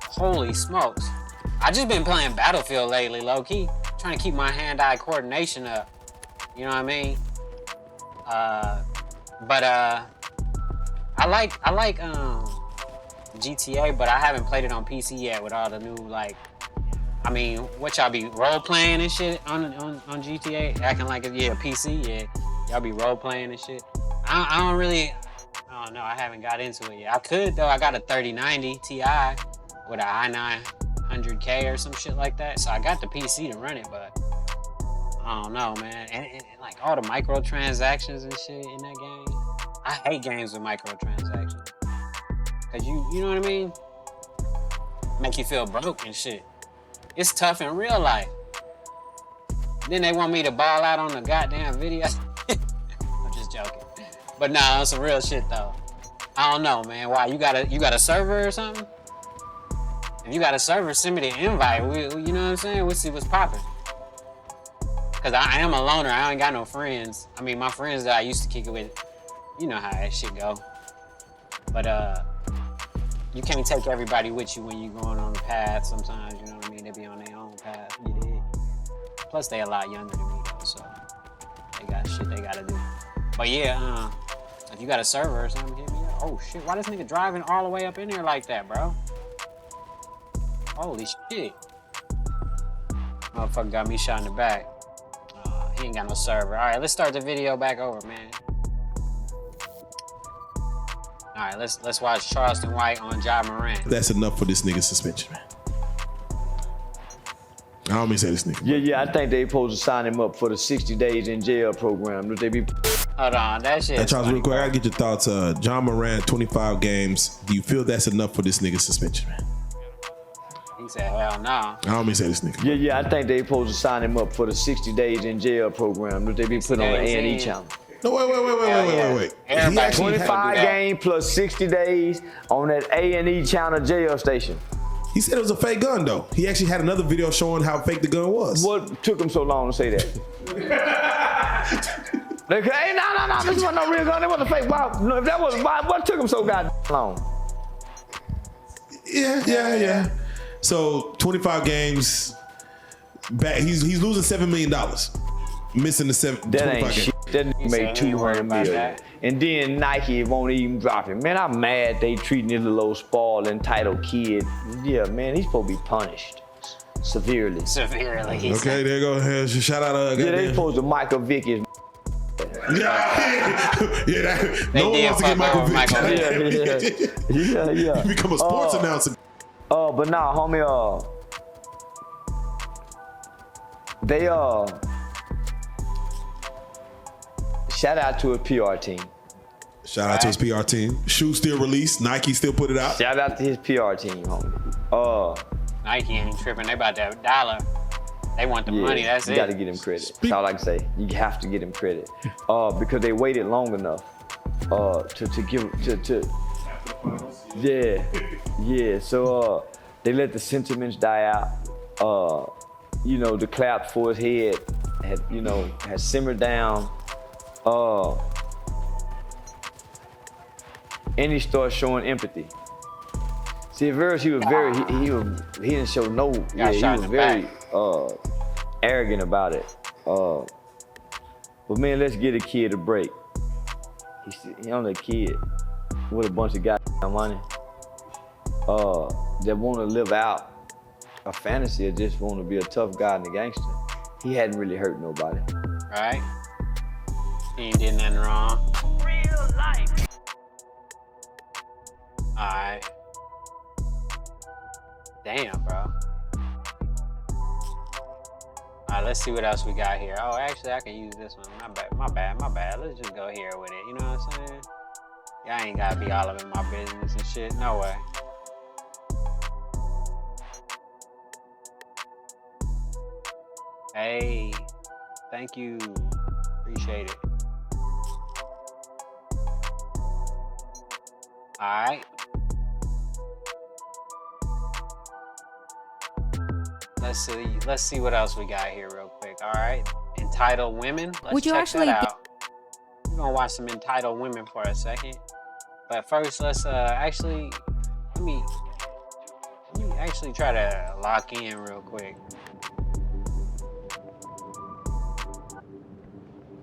Speaker 1: Holy smokes! I just been playing Battlefield lately, low key, trying to keep my hand-eye coordination up. You know what I mean? But I like GTA, but I haven't played it on PC yet with all the new like. I mean, what y'all be role playing and shit on GTA, acting like it's PC, yeah. Y'all be role playing and shit. I don't know. I haven't got into it yet. I could though. I got a 3090 Ti with a i9 100K or some shit like that. So I got the PC to run it, but I don't know, man. And like all the microtransactions and shit in that game. I hate games with microtransactions. Cause you know what I mean? Make you feel broke and shit. It's tough in real life. Then they want me to ball out on the goddamn video. I'm just joking. But nah, on some real shit though. I don't know, man. Why you got a server or something? If you got a server, send me the invite. You know what I'm saying? We'll see what's popping. Cause I am a loner. I ain't got no friends. I mean, my friends that I used to kick it with, you know how that shit go. But you can't take everybody with you when you're going on the path sometimes, you know what I mean? They be on their own path, you dig? Plus they a lot younger than me though, so they got shit they gotta do. But yeah, if you got a server or something, hit me up. Oh shit, why this nigga driving all the way up in there like that, bro? Holy shit. Motherfucker got me shot in the back. He ain't got no server. All right, let's start the video back over, man. All right, let's watch Charleston White on Ja Morant.
Speaker 9: That's enough for this nigga suspension, man. I don't mean to say this nigga.
Speaker 8: Yeah, I think they supposed to sign him up for the 60 days in jail program. They be.
Speaker 1: Hold on, that shit.
Speaker 9: Hey, Charles, real quick, I gotta get your thoughts. Ja Morant, 25 games. Do you feel that's enough for this nigga suspension, man?
Speaker 1: He said, hell no.
Speaker 9: I don't mean to say this nigga.
Speaker 8: Yeah, I think they supposed to sign him up for the 60 days in jail program that they be putting on the A&E channel.
Speaker 9: No, wait.
Speaker 1: Everybody
Speaker 9: He actually had-
Speaker 8: 25 games plus 60 days on that A&E channel jail station.
Speaker 9: He said it was a fake gun, though. He actually had another video showing how fake the gun was.
Speaker 8: What took him so long to say that? Hey, no, this wasn't no real gun. It wasn't a fake. No, if that was what took him so goddamn long?
Speaker 9: Yeah. So 25 games. Back, he's losing $7 million. Missing the
Speaker 8: That
Speaker 9: 25
Speaker 8: ain't
Speaker 9: games.
Speaker 8: shit. That nigga made 200 million. And then Nike won't even drop him. Man, I'm mad they treating this little old spoiled, entitled kid. Yeah, man, he's supposed to be punished severely.
Speaker 1: Severely. He
Speaker 9: Okay,
Speaker 1: said.
Speaker 9: there you go. Shout out.
Speaker 8: Yeah, they supposed to Michael Vick his.
Speaker 9: No one wants to get Michael
Speaker 1: Vick.
Speaker 9: Vick.
Speaker 8: Yeah.
Speaker 9: You become a sports announcer.
Speaker 8: But nah, homie, they shout out to his PR team.
Speaker 9: Shout out to his PR team. Shoe still released. Nike still put it out.
Speaker 8: Shout out to his PR team, homie.
Speaker 1: Nike ain't tripping. They about that dollar. They want the money. That's
Speaker 8: you
Speaker 1: it.
Speaker 8: gotta get him credit. That's all I can say. You have to get him credit because they waited long enough to give to. Yeah. So they let the sentiments die out. The clap for his head had simmered down. And he started showing empathy. See, at first he was very he didn't show no. Yeah, he was very arrogant about it. But man, let's get a kid a break. He only a kid with a bunch of goddamn money that want to live out a fantasy or just want to be a tough guy and a gangster. He hadn't really hurt nobody.
Speaker 1: Right? He ain't did nothing wrong. Real life. Alright. Damn, bro. right, let's see what else we got here. Oh, actually, I can use this one. My bad. Let's just go here with it. You know what I'm saying? Y'all ain't gotta be all up in my business and shit. No way. Hey, thank you. Appreciate it. All right. Let's see what else we got here real quick. All right. Entitled Women. Let's
Speaker 10: Would you
Speaker 1: check
Speaker 10: actually
Speaker 1: that out. We're gonna watch some Entitled Women for a second. But first, let's actually let me actually try to lock in real quick.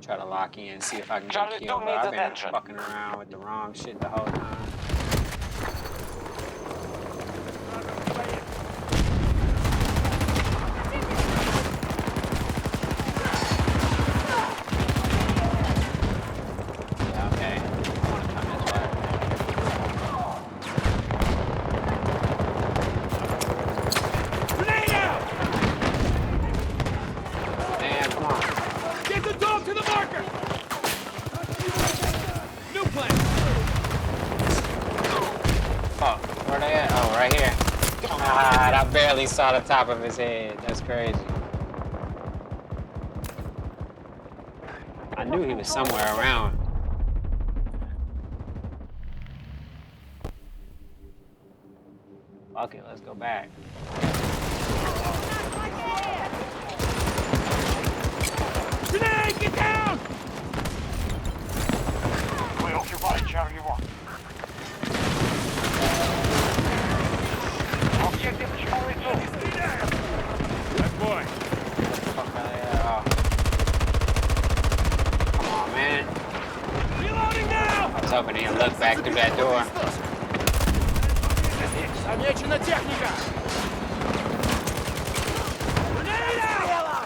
Speaker 1: Try to lock in, see if I can get killed. But I've been fucking around with the wrong shit the whole time. Yeah, okay. I wanna come this way.
Speaker 11: Grenade out!
Speaker 1: Man, come on.
Speaker 11: Get the dog to the marker! New plan!
Speaker 1: Fuck, where they at? Oh, right here. God, I barely saw the top of his head. That's crazy. I knew he was somewhere around. Fuck it, let's go back.
Speaker 11: Grenade, get down! We occupy Charlie 1. Objective Charlie 2. Good boy.
Speaker 1: Fuck out of here. Oh. Come on, man.
Speaker 11: Reloading now!
Speaker 1: I was hoping he'd look back through that door.
Speaker 11: Замечена техника! Grenade out! Hold on!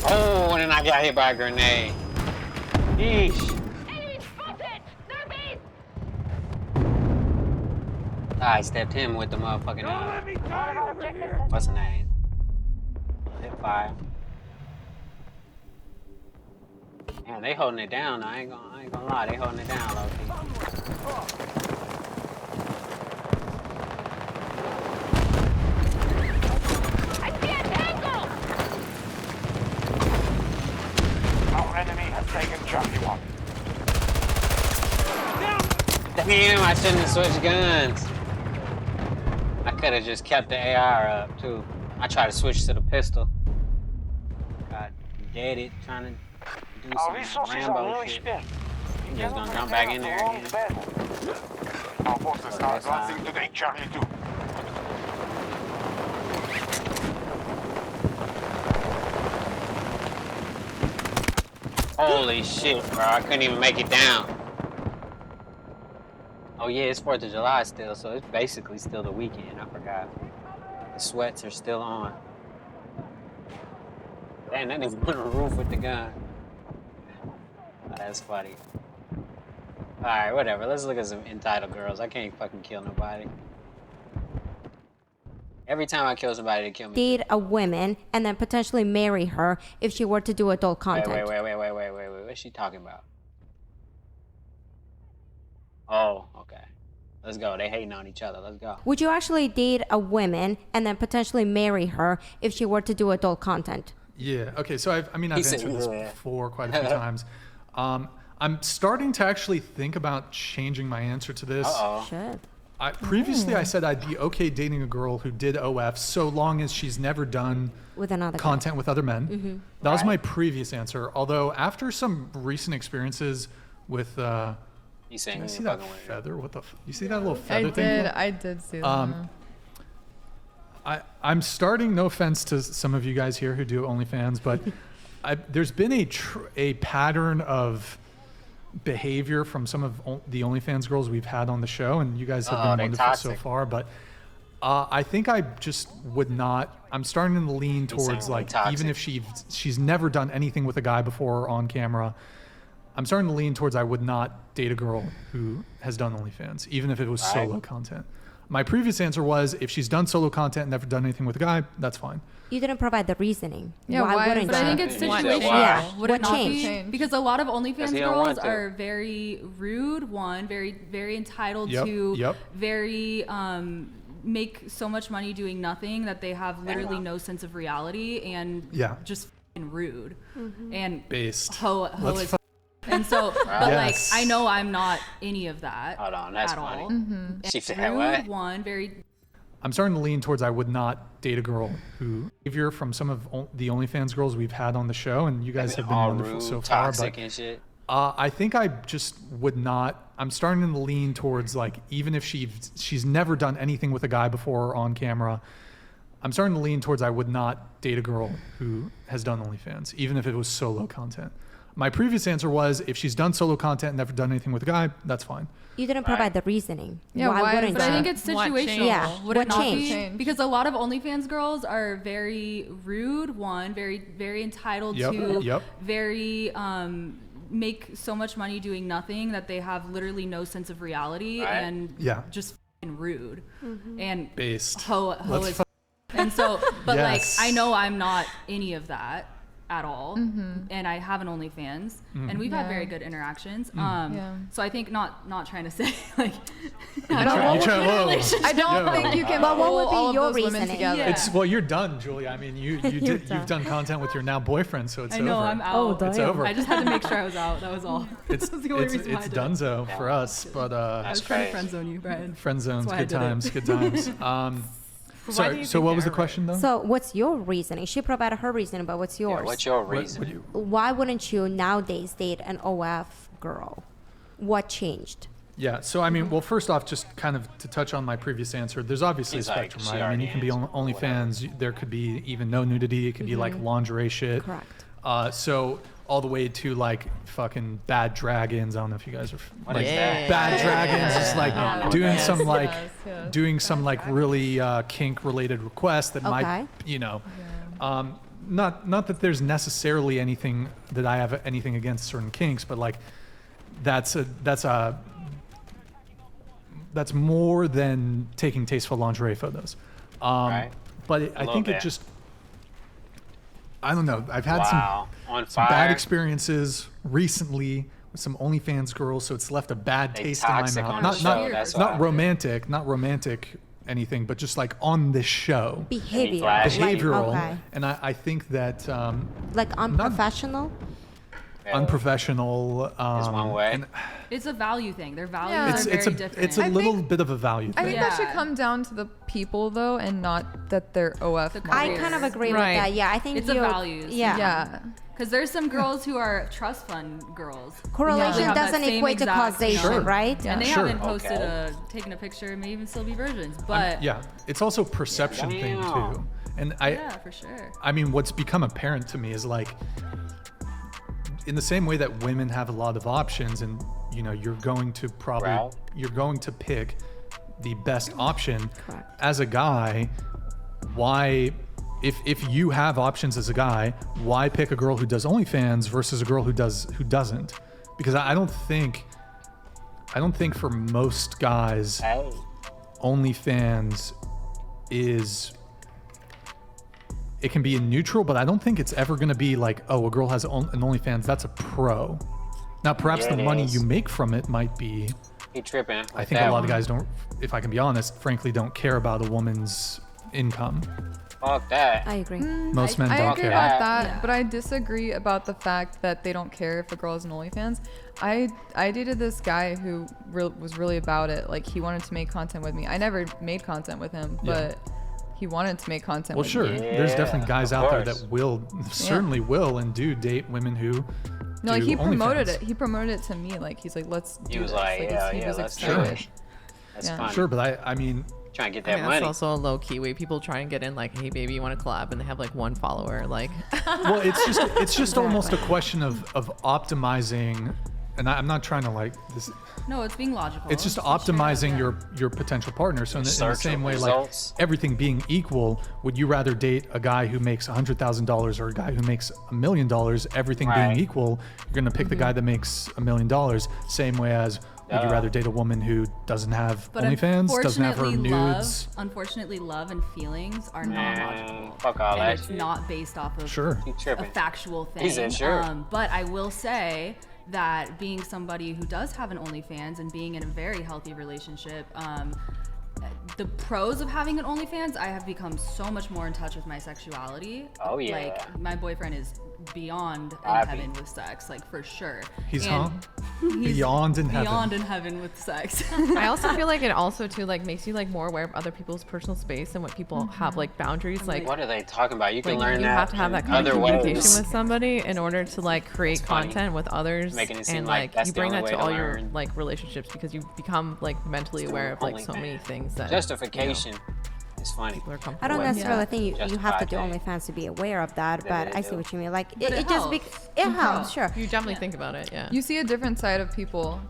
Speaker 1: Oh, and then I got hit by a grenade. Yeesh. I stepped him with the motherfucking what's the name? Hit fire. Man, they holding it down. I ain't gonna lie, they holding it down, low key.
Speaker 11: Our enemy has taken Charlie 1.
Speaker 1: Damn, I shouldn't have switched guns. I could have just kept the AR up too. I tried to switch to the pistol. Got dead it trying to do some Rambo shit. I'm just gonna jump back in there again.
Speaker 11: Our forces are advancing to take Charlie 2.
Speaker 1: Holy shit, bro. I couldn't even make it down. Oh yeah, it's 4th of July still, so it's basically still the weekend. I forgot. The sweats are still on. Damn, that nigga's on the roof with the gun. Oh, that's funny. Alright, whatever. Let's look at some entitled girls. I can't fucking kill nobody. Every time I kill somebody, they kill me.
Speaker 10: Date a woman and then potentially marry her if she were to do adult content.
Speaker 1: Wait. What's she talking about? Oh, okay. Let's go. They hating on each other. Let's go.
Speaker 10: Would you actually date a woman and then potentially marry her if she were to do adult content?
Speaker 12: Yeah. Okay. So I've answered this
Speaker 1: yeah.
Speaker 12: before quite a few times. I'm starting to actually think about changing my answer to this.
Speaker 1: Uh-oh.
Speaker 10: Should.
Speaker 12: Previously, I said I'd be okay dating a girl who did OF so long as she's never done
Speaker 10: With another
Speaker 12: content
Speaker 10: guy.
Speaker 12: with other men.
Speaker 10: Mhm.
Speaker 12: That was my previous answer. Although after some recent experiences with,
Speaker 1: He's saying
Speaker 12: did I see that feather? What the? You see that little feather thing?
Speaker 13: I did see that.
Speaker 12: I'm starting. No offense to some of you guys here who do OnlyFans, but there's been a pattern of behavior from some of the OnlyFans girls we've had on the show, and you guys have been
Speaker 1: they
Speaker 12: wonderful so
Speaker 1: toxic.
Speaker 12: far. But I think I just would not. I'm starting to lean towards
Speaker 1: saying
Speaker 12: like
Speaker 1: toxic.
Speaker 12: even if she's never done anything with a guy before on camera. I'm starting to lean towards I would not date a girl who has done OnlyFans, even if it was solo content. My previous answer was if she's done solo content and never done anything with a guy, that's fine.
Speaker 10: You didn't provide the reasoning.
Speaker 13: Yeah, why
Speaker 10: wouldn't
Speaker 13: but
Speaker 10: you?
Speaker 13: I think it's
Speaker 1: Why?
Speaker 13: situational.
Speaker 10: Yeah.
Speaker 13: Would
Speaker 10: What
Speaker 13: it not
Speaker 10: changed?
Speaker 13: be? Because a lot of OnlyFans
Speaker 1: he don't want
Speaker 13: girls
Speaker 1: to.
Speaker 13: are very rude. One, very entitled to.
Speaker 12: Yep.
Speaker 13: Very make so much money doing nothing that they have literally no sense of reality and
Speaker 12: Yeah.
Speaker 13: just f***ing rude and
Speaker 12: Based.
Speaker 13: ho
Speaker 12: Let's
Speaker 13: is. And so, but
Speaker 12: Yes.
Speaker 13: like, I know I'm not any of that.
Speaker 1: Hold on, that's
Speaker 13: at
Speaker 1: funny.
Speaker 13: all.
Speaker 1: She said
Speaker 13: Rude,
Speaker 1: what?
Speaker 13: one, very
Speaker 12: I'm starting to lean towards I would not date a girl who behavior from some of the OnlyFans girls we've had on the show, and you guys have been
Speaker 1: all
Speaker 12: wonderful
Speaker 1: rude,
Speaker 12: so far.
Speaker 1: toxic
Speaker 12: But
Speaker 1: and shit.
Speaker 12: I think I just would not. I'm starting to lean towards like even if she's never done anything with a guy before on camera. I'm starting to lean towards I would not date a girl who has done OnlyFans, even if it was solo content. My previous answer was if she's done solo content and never done anything with a guy, that's fine.
Speaker 10: You didn't provide the reasoning.
Speaker 13: Yeah,
Speaker 10: why wouldn't
Speaker 13: but I
Speaker 10: you?
Speaker 13: think it's
Speaker 3: What
Speaker 13: situational.
Speaker 3: changed?
Speaker 10: Yeah,
Speaker 13: Would
Speaker 10: what
Speaker 13: it not
Speaker 10: changed?
Speaker 13: be? Because a lot of OnlyFans girls are very rude. One, very entitled to.
Speaker 12: Yep.
Speaker 13: Very make so much money doing nothing that they have literally no sense of reality and
Speaker 12: Yeah.
Speaker 13: just f***ing rude and
Speaker 12: Based.
Speaker 13: ho
Speaker 12: Let's
Speaker 13: is. And so, but
Speaker 12: Yes.
Speaker 13: like I know I'm not any of that at all, and I have an OnlyFans, and we've had very good interactions. So I think not trying to say like I don't
Speaker 12: You try- whoa.
Speaker 13: relationship.
Speaker 12: I don't
Speaker 13: think
Speaker 10: you can But what would be
Speaker 13: all of
Speaker 10: your
Speaker 13: those women
Speaker 10: reasoning?
Speaker 13: together.
Speaker 10: Yeah.
Speaker 12: It's well, you're done, Julie. I mean, you've done content with your now boyfriend, so it's
Speaker 13: I know
Speaker 12: over.
Speaker 13: I'm out.
Speaker 10: Oh,
Speaker 12: It's
Speaker 10: damn.
Speaker 12: over.
Speaker 13: I just had to make sure I was out. That was all.
Speaker 12: It's
Speaker 13: That's the only reason why I
Speaker 12: it's
Speaker 13: did it.
Speaker 12: donezo for us, but
Speaker 13: I was trying to friend zone you, Brian.
Speaker 12: friend zones,
Speaker 13: That's why I
Speaker 12: good
Speaker 13: did it.
Speaker 12: times, good times.
Speaker 3: do
Speaker 12: Sorry.
Speaker 3: you
Speaker 12: So
Speaker 3: think
Speaker 12: what was the
Speaker 3: they're
Speaker 12: question though?
Speaker 10: So what's your reasoning? She provided her reasoning, but what's
Speaker 1: Yeah,
Speaker 10: yours?
Speaker 1: what's your
Speaker 12: What-
Speaker 1: reason?
Speaker 12: what do you-
Speaker 10: Why wouldn't you nowadays date an OF girl? What changed?
Speaker 12: Yeah. So I mean, well, first off, just kind of to touch on my previous answer, there's obviously
Speaker 1: He's
Speaker 12: a
Speaker 1: like,
Speaker 12: spectrum,
Speaker 1: she
Speaker 12: right? I mean, you can be
Speaker 1: already
Speaker 12: on OnlyFans. There could be even no nudity. It could be like lingerie shit.
Speaker 10: Correct.
Speaker 12: So all the way to like fucking bad dragons. I don't know if you guys are
Speaker 1: What
Speaker 12: like
Speaker 1: is that?
Speaker 12: bad dragons, just like
Speaker 1: know
Speaker 12: doing
Speaker 1: what that
Speaker 12: some
Speaker 1: is.
Speaker 12: like
Speaker 13: yes.
Speaker 12: doing some like really kink related requests that might,
Speaker 10: Okay.
Speaker 12: you know, not that there's necessarily anything that I have anything against certain kinks, but like that's more than taking tasteful lingerie photos.
Speaker 1: Right.
Speaker 12: But I
Speaker 1: little
Speaker 12: think it
Speaker 1: bit.
Speaker 12: just, I don't know. I've had
Speaker 1: Wow. On
Speaker 12: some bad
Speaker 1: fire.
Speaker 12: experiences recently with some OnlyFans girls, so it's left a bad
Speaker 1: They
Speaker 12: taste in my
Speaker 1: toxic
Speaker 12: mouth.
Speaker 1: on the show, that's why.
Speaker 12: Not romantic anything, but just like on this show.
Speaker 10: Behavior.
Speaker 1: flash.
Speaker 10: Like,
Speaker 12: Behavioral.
Speaker 10: okay.
Speaker 12: And I think that
Speaker 10: Like unprofessional?
Speaker 12: unprofessional.
Speaker 1: Is one way.
Speaker 12: And
Speaker 13: It's a value thing. Their values
Speaker 14: Yeah.
Speaker 13: are
Speaker 12: it's
Speaker 13: very
Speaker 12: a
Speaker 13: different.
Speaker 12: it's a
Speaker 14: I
Speaker 12: little
Speaker 14: think-
Speaker 12: bit of a value
Speaker 14: I
Speaker 12: thing.
Speaker 14: think that should
Speaker 13: Yeah.
Speaker 14: come down to the people though, and not that they're OF.
Speaker 10: I
Speaker 13: career.
Speaker 10: kind of agree
Speaker 14: Right.
Speaker 10: with that. Yeah, I think
Speaker 13: It's a
Speaker 10: you.
Speaker 13: values.
Speaker 10: Yeah.
Speaker 14: Yeah.
Speaker 13: Because there's some girls who are trust fund girls.
Speaker 10: Correlation
Speaker 13: They have that
Speaker 10: doesn't
Speaker 13: same
Speaker 10: equate to
Speaker 13: exact, you know,
Speaker 10: causation,
Speaker 12: Sure.
Speaker 10: right?
Speaker 13: And they
Speaker 12: Sure.
Speaker 13: haven't posted
Speaker 1: Okay.
Speaker 13: taken a picture and may even still be virgins. But
Speaker 12: Yeah, it's also a perception thing
Speaker 1: Damn.
Speaker 12: too. And
Speaker 13: yeah, for sure.
Speaker 12: I mean, what's become apparent to me is like, in the same way that women have a lot of options, and you know, you're going to
Speaker 1: Route.
Speaker 12: you're going to pick the best option.
Speaker 10: Correct.
Speaker 12: As a guy, why, if you have options as a guy, why pick a girl who does OnlyFans versus a girl who doesn't? Because I don't think for most guys,
Speaker 1: Hey.
Speaker 12: OnlyFans is, it can be in neutral, but I don't think it's ever going to be like, oh, a girl has an OnlyFans, that's a pro. Now, perhaps
Speaker 1: Yeah,
Speaker 12: the
Speaker 1: it
Speaker 12: money
Speaker 1: is.
Speaker 12: you make from it might be,
Speaker 1: He tripping.
Speaker 12: I
Speaker 1: with
Speaker 12: think
Speaker 1: that
Speaker 12: a lot
Speaker 1: one.
Speaker 12: of guys don't, if I can be honest, frankly, don't care about a woman's income.
Speaker 1: Fuck that.
Speaker 10: I agree.
Speaker 12: Most men
Speaker 14: I
Speaker 12: don't
Speaker 14: agree
Speaker 12: care.
Speaker 14: about that,
Speaker 13: Yeah.
Speaker 14: but I disagree about the fact that they don't care if a girl is an OnlyFans. I dated this guy who was really about it. Like, he wanted to make content with me. I never made content with him,
Speaker 12: Yeah.
Speaker 14: but he wanted to make content
Speaker 12: Well,
Speaker 14: with
Speaker 12: sure.
Speaker 14: me.
Speaker 12: There's definitely
Speaker 1: Yeah,
Speaker 12: guys
Speaker 1: of
Speaker 12: out there
Speaker 1: course.
Speaker 12: that will, certainly will, and do date women who
Speaker 14: No, like,
Speaker 12: do
Speaker 14: he promoted
Speaker 12: OnlyFans.
Speaker 14: it. He promoted it to me. Like, he's like, let's do
Speaker 1: He was
Speaker 14: this.
Speaker 1: like, yeah,
Speaker 14: he
Speaker 1: yeah,
Speaker 14: was
Speaker 1: let's do
Speaker 14: excited.
Speaker 1: it. That's
Speaker 14: Yeah.
Speaker 1: funny.
Speaker 12: Sure, but I mean,
Speaker 1: Trying to get
Speaker 15: I
Speaker 1: that
Speaker 15: mean,
Speaker 1: money.
Speaker 15: that's also a low key way people try and get in. Like, hey, baby, you want to collab, and they have like one follower. Like,
Speaker 12: well, it's just almost a question of optimizing and I'm not trying to like this.
Speaker 13: No, it's being logical.
Speaker 12: It's just optimizing your potential partner. So in the same way,
Speaker 1: results.
Speaker 12: like everything being equal, would you rather date a guy who makes $100,000 or a guy who makes $1 million? Everything being equal, you're gonna pick the guy that makes $1 million. Same way as would you rather date a woman who doesn't have OnlyFans, doesn't have her nudes?
Speaker 13: Unfortunately, love and feelings are not logical.
Speaker 1: Fuck all
Speaker 13: and
Speaker 1: that
Speaker 13: it's
Speaker 1: shit.
Speaker 13: not based off of
Speaker 1: tripping.
Speaker 13: a factual thing.
Speaker 1: He said sure.
Speaker 13: But I will say that being somebody who does have an OnlyFans and being in a very healthy relationship, the pros of having an OnlyFans, I have become so much more in touch with my sexuality.
Speaker 1: Oh, yeah.
Speaker 13: Like, my boyfriend is beyond in
Speaker 1: Happy.
Speaker 13: heaven with sex, like, for sure.
Speaker 12: He's
Speaker 13: He's
Speaker 12: beyond in heaven.
Speaker 13: Beyond in heaven with sex.
Speaker 15: I also feel like it also too like makes you like more aware of other people's personal space and what people have like boundaries. Like
Speaker 1: what are they talking about? You can
Speaker 15: like,
Speaker 1: learn
Speaker 15: you
Speaker 1: that.
Speaker 15: have to have that
Speaker 1: in
Speaker 15: kind of
Speaker 1: other
Speaker 15: communication
Speaker 1: ways.
Speaker 15: with somebody in order to like create
Speaker 1: It's funny.
Speaker 15: content with others,
Speaker 1: Making it seem
Speaker 15: and
Speaker 1: like
Speaker 15: like
Speaker 1: that's
Speaker 15: you
Speaker 1: the
Speaker 15: bring
Speaker 1: only
Speaker 15: that to
Speaker 1: way to
Speaker 15: all your
Speaker 1: learn.
Speaker 15: like relationships because you become like mentally aware of like so many things that
Speaker 1: Justification. It's funny.
Speaker 10: I don't necessarily think you have to do
Speaker 1: Justified
Speaker 10: OnlyFans to be aware of that,
Speaker 1: Yeah,
Speaker 10: but
Speaker 1: they
Speaker 10: I see
Speaker 1: do.
Speaker 10: what you mean. Like
Speaker 14: But
Speaker 10: it
Speaker 14: it
Speaker 10: just it helps, sure.
Speaker 15: You definitely think about it, yeah.
Speaker 14: You see a different side of people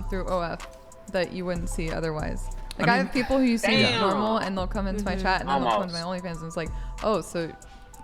Speaker 14: through OF that you wouldn't see otherwise. Like I, have people who you see
Speaker 1: Damn.
Speaker 14: normal and they'll come into my chat and then they'll come to my
Speaker 1: Almost.
Speaker 14: OnlyFans and it's like, oh, so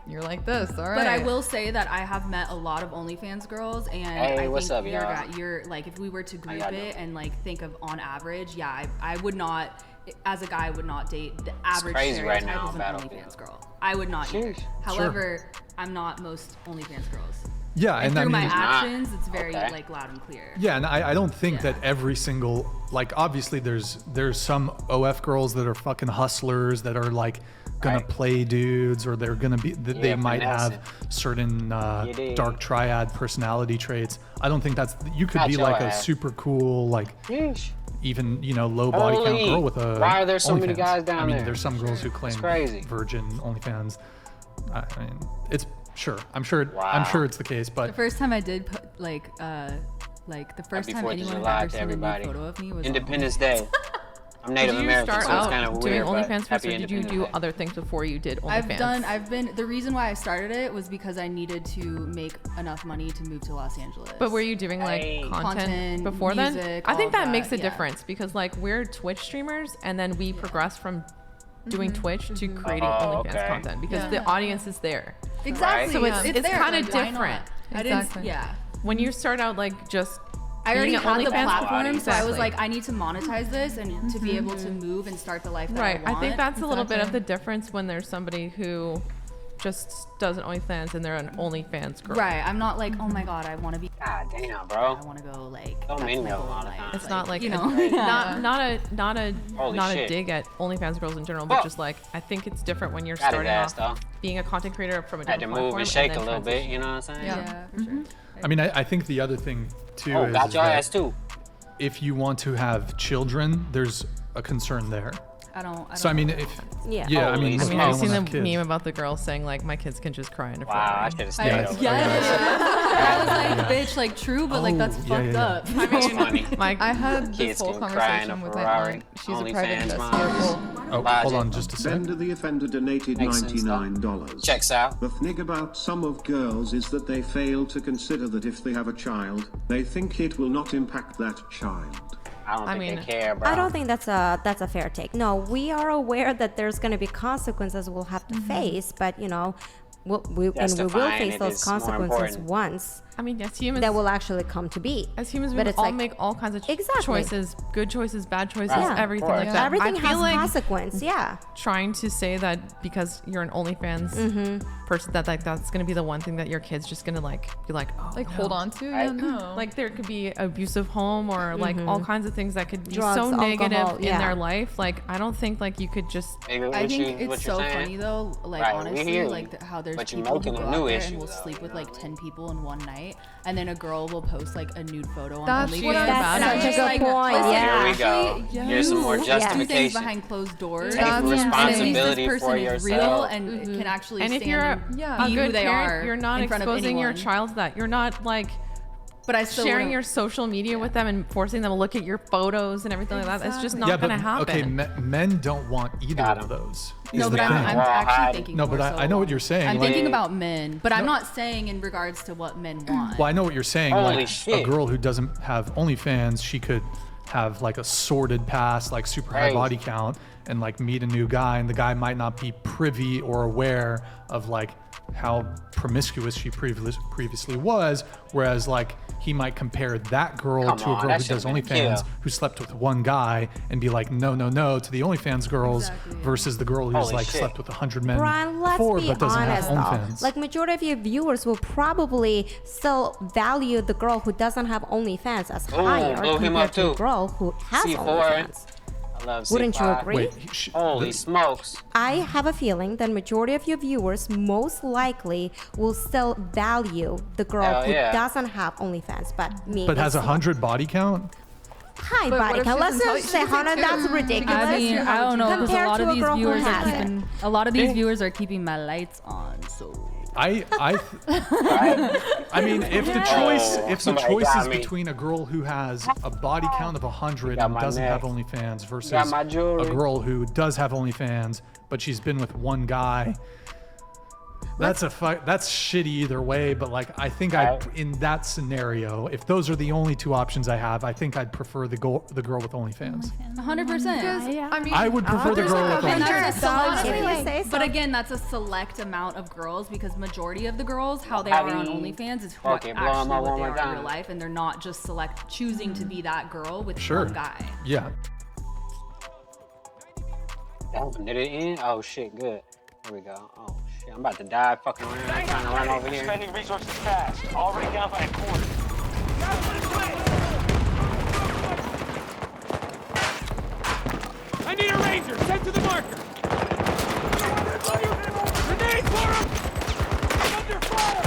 Speaker 14: you're like this, all right.
Speaker 13: But I will say that I have met a lot of OnlyFans girls, and
Speaker 1: Hey,
Speaker 13: I
Speaker 1: what's
Speaker 13: think
Speaker 1: up,
Speaker 13: you're,
Speaker 1: y'all?
Speaker 13: you're like, if we were to group
Speaker 1: y'all
Speaker 13: it and like think of on average, yeah, I would not, as a guy, I would not date the average
Speaker 1: crazy right
Speaker 13: stereotype
Speaker 1: now
Speaker 13: of an
Speaker 1: on
Speaker 13: OnlyFans
Speaker 1: Battlefield.
Speaker 13: girl. I would not either.
Speaker 1: Sheesh.
Speaker 13: However, I'm not most OnlyFans girls.
Speaker 12: Yeah,
Speaker 13: and
Speaker 12: and I
Speaker 13: through my
Speaker 12: mean-
Speaker 13: actions, it's very
Speaker 1: Okay.
Speaker 13: like loud and clear.
Speaker 12: Yeah, and I don't think that every single like obviously there's some OF girls that are fucking hustlers that are like gonna play dudes or they're gonna be that they
Speaker 1: Yeah,
Speaker 12: might
Speaker 1: finesse
Speaker 12: have
Speaker 1: it.
Speaker 12: certain
Speaker 1: You dig.
Speaker 12: dark triad personality traits. I don't think that's you could
Speaker 1: Got
Speaker 12: be
Speaker 1: your
Speaker 12: like a
Speaker 1: ass.
Speaker 12: super cool like
Speaker 1: Yeesh.
Speaker 12: even low body count
Speaker 1: Holy,
Speaker 12: girl with a
Speaker 1: why are there so many
Speaker 12: OnlyFans.
Speaker 1: guys down
Speaker 12: I mean
Speaker 1: there?
Speaker 12: there's some girls who claim
Speaker 1: It's crazy.
Speaker 12: virgin OnlyFans. I mean it's sure I'm sure it's the case,
Speaker 13: The
Speaker 12: but
Speaker 13: first time I did put like the first
Speaker 1: Happy
Speaker 13: time
Speaker 1: 4th of
Speaker 13: anyone had
Speaker 1: July
Speaker 13: ever
Speaker 1: to
Speaker 13: seen a
Speaker 1: everybody.
Speaker 13: nude photo of me was on
Speaker 1: Independence Day. I'm Native
Speaker 15: did you
Speaker 1: American,
Speaker 15: start
Speaker 1: so it's kind
Speaker 15: out
Speaker 1: of
Speaker 15: doing
Speaker 1: weird. but
Speaker 15: OnlyFans first,
Speaker 1: happy
Speaker 15: or did you
Speaker 1: Independence
Speaker 15: do
Speaker 1: Day.
Speaker 15: other things before you did OnlyFans?
Speaker 13: The reason why I started it was because I needed to make enough money to move to Los Angeles.
Speaker 15: But were you doing like
Speaker 1: Hey.
Speaker 15: content before then?
Speaker 13: music,
Speaker 15: I
Speaker 13: all
Speaker 15: think
Speaker 13: of
Speaker 15: that makes a
Speaker 13: yeah.
Speaker 15: difference because like we're Twitch streamers and then we progress from doing Twitch to creating
Speaker 1: Oh,
Speaker 15: OnlyFans
Speaker 1: okay.
Speaker 15: content because
Speaker 14: Yeah.
Speaker 15: the audience is there.
Speaker 13: Exactly.
Speaker 15: So it's
Speaker 13: there,
Speaker 15: kind of
Speaker 13: like, why
Speaker 15: different.
Speaker 13: not? I didn't.
Speaker 14: Exactly.
Speaker 13: Yeah.
Speaker 15: When you start out like just
Speaker 13: I already
Speaker 15: being an
Speaker 13: had the
Speaker 15: OnlyFans
Speaker 13: platform, so I was
Speaker 15: Exactly.
Speaker 13: like, I need to monetize this and to be able to move and start the life that
Speaker 15: right.
Speaker 13: I want.
Speaker 15: I think that's a little bit of
Speaker 14: Exactly.
Speaker 15: the difference when there's somebody who just does an OnlyFans and they're an OnlyFans girl.
Speaker 13: Right. I'm not like, oh my god, I want to be.
Speaker 1: God damn, bro.
Speaker 13: I want to go like.
Speaker 1: Don't
Speaker 13: that's
Speaker 1: mean
Speaker 13: my
Speaker 1: that a
Speaker 13: goal
Speaker 1: lot
Speaker 13: in
Speaker 1: of
Speaker 13: life.
Speaker 1: times.
Speaker 15: It's not like
Speaker 13: you
Speaker 15: a-
Speaker 13: know.
Speaker 15: not
Speaker 1: Holy
Speaker 15: a
Speaker 1: shit.
Speaker 15: dig at OnlyFans girls in general, but
Speaker 1: Fuck.
Speaker 15: just like I think it's different when you're
Speaker 1: Got his
Speaker 15: starting
Speaker 1: ass,
Speaker 15: off
Speaker 1: though.
Speaker 15: being a content creator from a
Speaker 1: Had
Speaker 15: different
Speaker 1: to move
Speaker 15: platform
Speaker 1: and shake a
Speaker 15: then
Speaker 1: little bit,
Speaker 15: transition.
Speaker 1: you know what I'm saying?
Speaker 13: Yeah, for sure.
Speaker 12: I mean I think the other thing too
Speaker 1: Oh,
Speaker 12: is
Speaker 1: got your
Speaker 12: that
Speaker 1: ass too.
Speaker 12: if you want to have children, there's a concern there.
Speaker 13: I don't.
Speaker 12: So I mean,
Speaker 13: know.
Speaker 12: if
Speaker 10: Yeah.
Speaker 12: I
Speaker 1: Holy
Speaker 12: mean,
Speaker 15: I
Speaker 1: shit.
Speaker 15: mean,
Speaker 12: I
Speaker 15: have
Speaker 12: don't
Speaker 15: you seen
Speaker 12: wanna
Speaker 15: the
Speaker 12: have kids.
Speaker 15: meme about the girl saying like my kids can just cry in a
Speaker 1: Wow, I
Speaker 15: Ferrari?
Speaker 1: should have
Speaker 13: I,
Speaker 1: stayed over
Speaker 13: I was like, bitch, like true, but like that's
Speaker 12: Oh,
Speaker 13: fucked
Speaker 12: yeah, yeah.
Speaker 13: up.
Speaker 15: I
Speaker 1: That's
Speaker 15: mean,
Speaker 1: funny.
Speaker 15: my
Speaker 14: I had this
Speaker 1: Kids
Speaker 14: whole
Speaker 1: can cry in a
Speaker 14: conversation with my
Speaker 1: Ferrari.
Speaker 14: aunt. She's a private
Speaker 1: OnlyFans
Speaker 14: investigator.
Speaker 1: moms.
Speaker 12: Oh,
Speaker 1: Logic.
Speaker 12: hold on just a second.
Speaker 16: Bender the Offender donated
Speaker 1: Makes sense, though.
Speaker 16: $99.
Speaker 1: Checks out.
Speaker 16: The thing about some of girls is that they fail to consider that if they have a child, they think it will not impact that child.
Speaker 1: I don't
Speaker 15: I
Speaker 1: think
Speaker 15: mean,
Speaker 1: they care, bro.
Speaker 10: I don't think that's a fair take. No, we are aware that there's going to be consequences we'll have to face, but we will
Speaker 1: Justifying
Speaker 10: face
Speaker 1: it
Speaker 10: those
Speaker 1: is more
Speaker 10: consequences
Speaker 1: important.
Speaker 10: once
Speaker 15: I mean, as humans,
Speaker 10: that will actually come to be.
Speaker 15: as humans, we
Speaker 10: but
Speaker 15: would
Speaker 10: it's
Speaker 15: all
Speaker 10: like-
Speaker 15: make all kinds of
Speaker 10: Exactly.
Speaker 15: choices, good choices, bad choices,
Speaker 1: Right, of
Speaker 15: everything
Speaker 1: course.
Speaker 15: like that.
Speaker 10: Everything
Speaker 15: I feel
Speaker 10: has
Speaker 15: like
Speaker 10: consequence. Yeah.
Speaker 15: trying to say that because you're an OnlyFans person, that like that's gonna be the one thing that your kid's just gonna like be like, oh,
Speaker 14: Like
Speaker 15: no.
Speaker 14: hold on to?
Speaker 1: Right.
Speaker 14: Yeah, no.
Speaker 15: Like there could be abusive home or like all kinds of things that could be
Speaker 10: Drugs,
Speaker 15: so negative
Speaker 10: alcohol,
Speaker 15: in
Speaker 10: yeah.
Speaker 15: their life. Like I don't think like you could just.
Speaker 1: Maybe
Speaker 13: I
Speaker 1: what
Speaker 13: think
Speaker 1: you, what
Speaker 13: it's
Speaker 1: you're
Speaker 13: so
Speaker 1: saying.
Speaker 13: funny though, like
Speaker 1: Right, we
Speaker 13: honestly,
Speaker 1: hear you.
Speaker 13: like how there's
Speaker 1: But you're
Speaker 13: people who
Speaker 1: making
Speaker 13: go
Speaker 1: a new
Speaker 13: out there
Speaker 1: issue,
Speaker 13: and will
Speaker 1: though,
Speaker 13: sleep with
Speaker 1: you know?
Speaker 13: like 10 people in one night, and then a girl will post like a nude photo on
Speaker 14: That's
Speaker 13: OnlyFans.
Speaker 14: what I'm
Speaker 10: That's
Speaker 14: saying.
Speaker 10: such a good
Speaker 13: Like,
Speaker 10: point.
Speaker 13: listen,
Speaker 10: Yeah.
Speaker 1: Here we go.
Speaker 13: actually,
Speaker 1: Here's some more
Speaker 13: you
Speaker 1: justification.
Speaker 13: do things behind closed doors.
Speaker 1: Take
Speaker 14: That's-
Speaker 1: responsibility
Speaker 13: and this
Speaker 1: for
Speaker 13: person is real
Speaker 1: yourself.
Speaker 13: and can actually
Speaker 15: And
Speaker 13: stand
Speaker 15: if you're
Speaker 13: and
Speaker 14: Yeah.
Speaker 15: a
Speaker 13: be
Speaker 15: good
Speaker 13: who they
Speaker 15: parent,
Speaker 13: are
Speaker 15: you're not
Speaker 13: in front of
Speaker 15: exposing your
Speaker 13: anyone.
Speaker 15: child to that. You're not like
Speaker 13: But I still
Speaker 15: sharing
Speaker 13: wouldn't-
Speaker 15: your social media with them and forcing them to look at your photos and everything like that. It's just not
Speaker 12: yeah,
Speaker 15: going
Speaker 12: but
Speaker 15: to happen.
Speaker 12: okay, men don't want either of those.
Speaker 13: No,
Speaker 12: is
Speaker 13: but
Speaker 12: the
Speaker 13: I'm
Speaker 12: thing.
Speaker 13: actually thinking.
Speaker 12: No, but
Speaker 13: more
Speaker 12: I know what you're saying.
Speaker 13: I'm
Speaker 12: like-
Speaker 13: thinking about men, but I'm
Speaker 12: No.
Speaker 13: not saying in regards to what men want.
Speaker 12: Well, I know what you're saying.
Speaker 13: Holy
Speaker 12: like
Speaker 13: shit.
Speaker 12: a girl who doesn't have OnlyFans, she could have like a sordid past, like super high
Speaker 1: Crazy.
Speaker 12: body count, and like meet a new guy, and the guy might not be privy or aware of like how promiscuous she previously was, whereas like he might compare that girl
Speaker 1: Come
Speaker 12: to a
Speaker 1: on,
Speaker 12: girl
Speaker 1: that
Speaker 12: who does
Speaker 1: should've been a
Speaker 12: OnlyFans
Speaker 1: kill.
Speaker 12: who slept with one guy and be like no to the OnlyFans girls versus the girl who's
Speaker 1: Holy
Speaker 12: like
Speaker 1: shit.
Speaker 12: slept with 100 men
Speaker 10: Brian, let's
Speaker 12: before
Speaker 10: be
Speaker 12: but doesn't
Speaker 10: honest
Speaker 12: have
Speaker 10: though.
Speaker 12: OnlyFans.
Speaker 10: Like majority of your viewers will probably still value the girl who doesn't have OnlyFans as higher
Speaker 1: blew him up
Speaker 10: compared to a
Speaker 1: too.
Speaker 10: girl who has
Speaker 1: C4.
Speaker 10: OnlyFans.
Speaker 1: I love C5.
Speaker 10: Wouldn't you agree?
Speaker 12: Wait,
Speaker 1: Holy smokes.
Speaker 10: I have a feeling that majority of your viewers most likely will still value the girl
Speaker 1: Hell
Speaker 10: who
Speaker 1: yeah.
Speaker 10: doesn't have OnlyFans, but me.
Speaker 12: But has 100 body count?
Speaker 10: High
Speaker 14: But what
Speaker 10: body
Speaker 14: if
Speaker 10: count.
Speaker 14: she
Speaker 10: Let's
Speaker 14: doesn't
Speaker 10: just
Speaker 14: tell
Speaker 10: say
Speaker 14: you? She doesn't
Speaker 10: 100. That's
Speaker 14: say
Speaker 10: ridiculous.
Speaker 13: I mean, I don't know because a
Speaker 10: Compared
Speaker 13: lot
Speaker 10: to
Speaker 13: of
Speaker 10: a
Speaker 13: these
Speaker 10: girl who
Speaker 13: viewers are
Speaker 10: has it.
Speaker 13: keeping a lot of these viewers are keeping my lights on. So
Speaker 12: I mean, if the choice is between a girl who has a body count of 100 and
Speaker 1: my
Speaker 12: doesn't
Speaker 1: neck.
Speaker 12: have OnlyFans versus
Speaker 1: Got my jewelry.
Speaker 12: a girl who does have OnlyFans but she's been with one guy, that's shitty either way. But like, I think in that scenario, if those are the only two options I have, I think I'd prefer the girl with OnlyFans.
Speaker 13: 100%.
Speaker 14: I mean,
Speaker 12: I would prefer the girl with
Speaker 13: And
Speaker 12: OnlyFans.
Speaker 13: that's a select,
Speaker 10: If you say so.
Speaker 13: but again, that's a select amount of girls because majority of the girls, how they are on OnlyFans is who
Speaker 1: Okay, blow 'em
Speaker 13: actually
Speaker 1: up
Speaker 13: what
Speaker 1: one
Speaker 13: they
Speaker 1: more
Speaker 13: are in
Speaker 1: time.
Speaker 13: real life, and they're not just choosing to be that girl with
Speaker 12: Sure.
Speaker 13: one guy.
Speaker 12: Yeah.
Speaker 1: Oh, did it end? Oh shit, good. Here we go. Oh shit, I'm about to die fucking around trying to run over here.
Speaker 11: Spending resources fast. Already down by a quarter.
Speaker 17: I need a ranger. Send to the marker. Grenade for him! Under fire!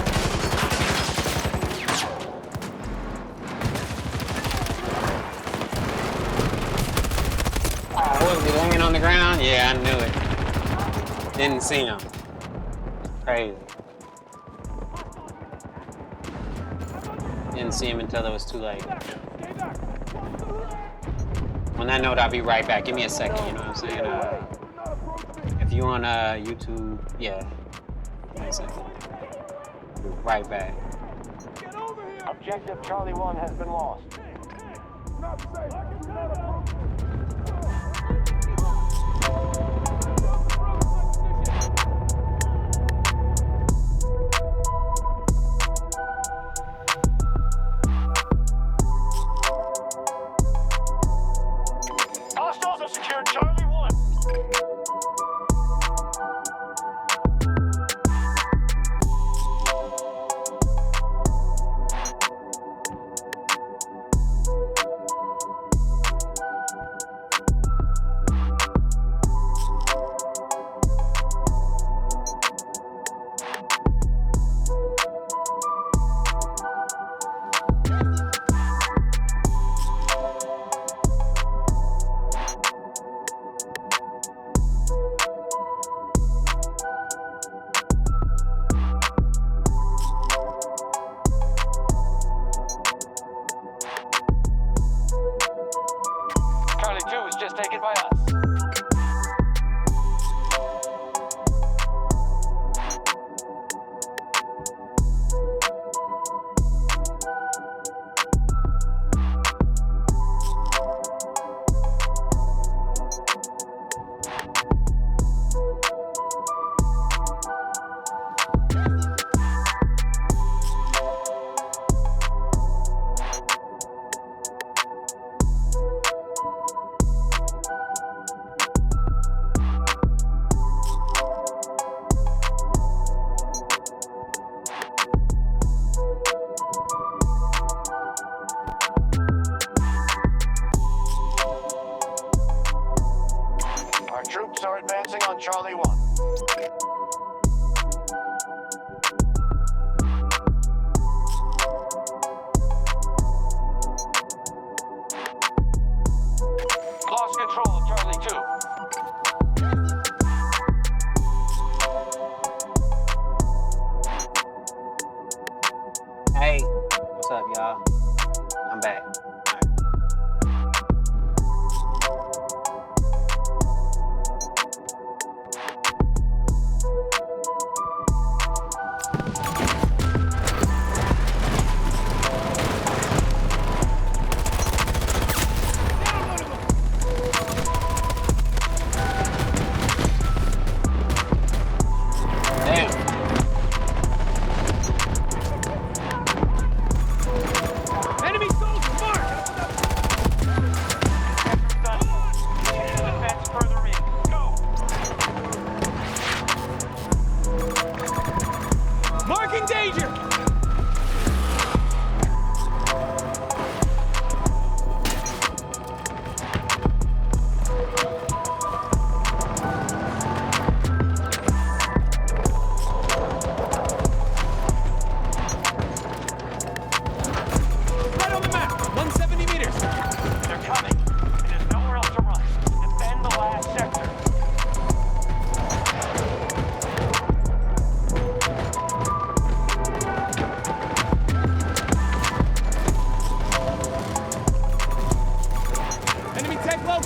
Speaker 1: Oh, was he laying on the ground? Yeah, I knew it. Didn't see him. Crazy. Didn't see him until it was too late. On that note, I'll be right back. Give me a second, you know what I'm saying? If you on YouTube, yeah. Give me a second. Be right back.
Speaker 11: Objective Charlie 1 has been lost. Hostiles have secured Charlie 1.
Speaker 1: up, y'all. I'm back.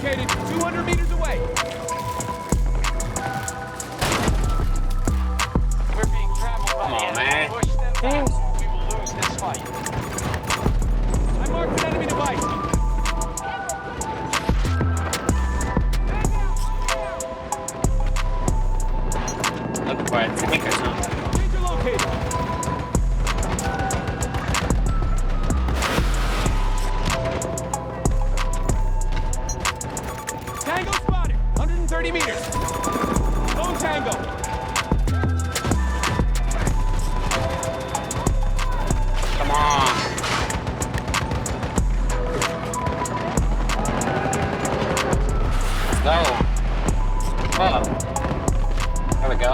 Speaker 17: located 200 meters away. We're being traveled by the enemy. Push them back. We will lose this fight. I marked an enemy device.
Speaker 1: Looking for a tank or something.
Speaker 17: Danger located. Tango spotted. 130 meters. Lone Tango.
Speaker 1: Come on. Let's go. Oh. There we go.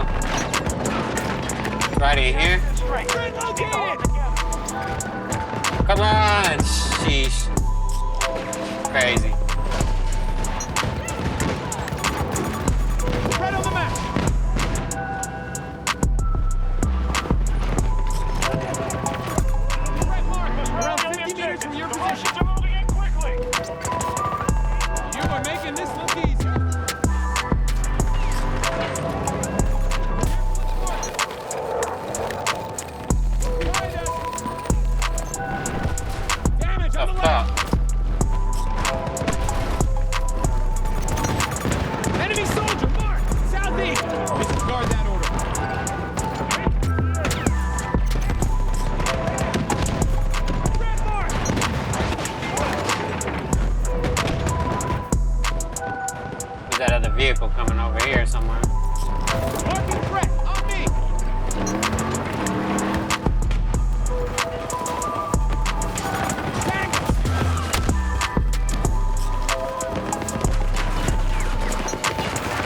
Speaker 1: Right in here. Come on. Sheesh. Crazy.
Speaker 17: Right on the map. Right mark. Around 50 meters from your position. The Russians are moving in quickly. You are making this look easy. Damage on the left. Enemy soldier, mark! Southeast! Disregard that order. Red mark!
Speaker 1: There's that other vehicle coming over here somewhere.
Speaker 17: Marking threat, on me!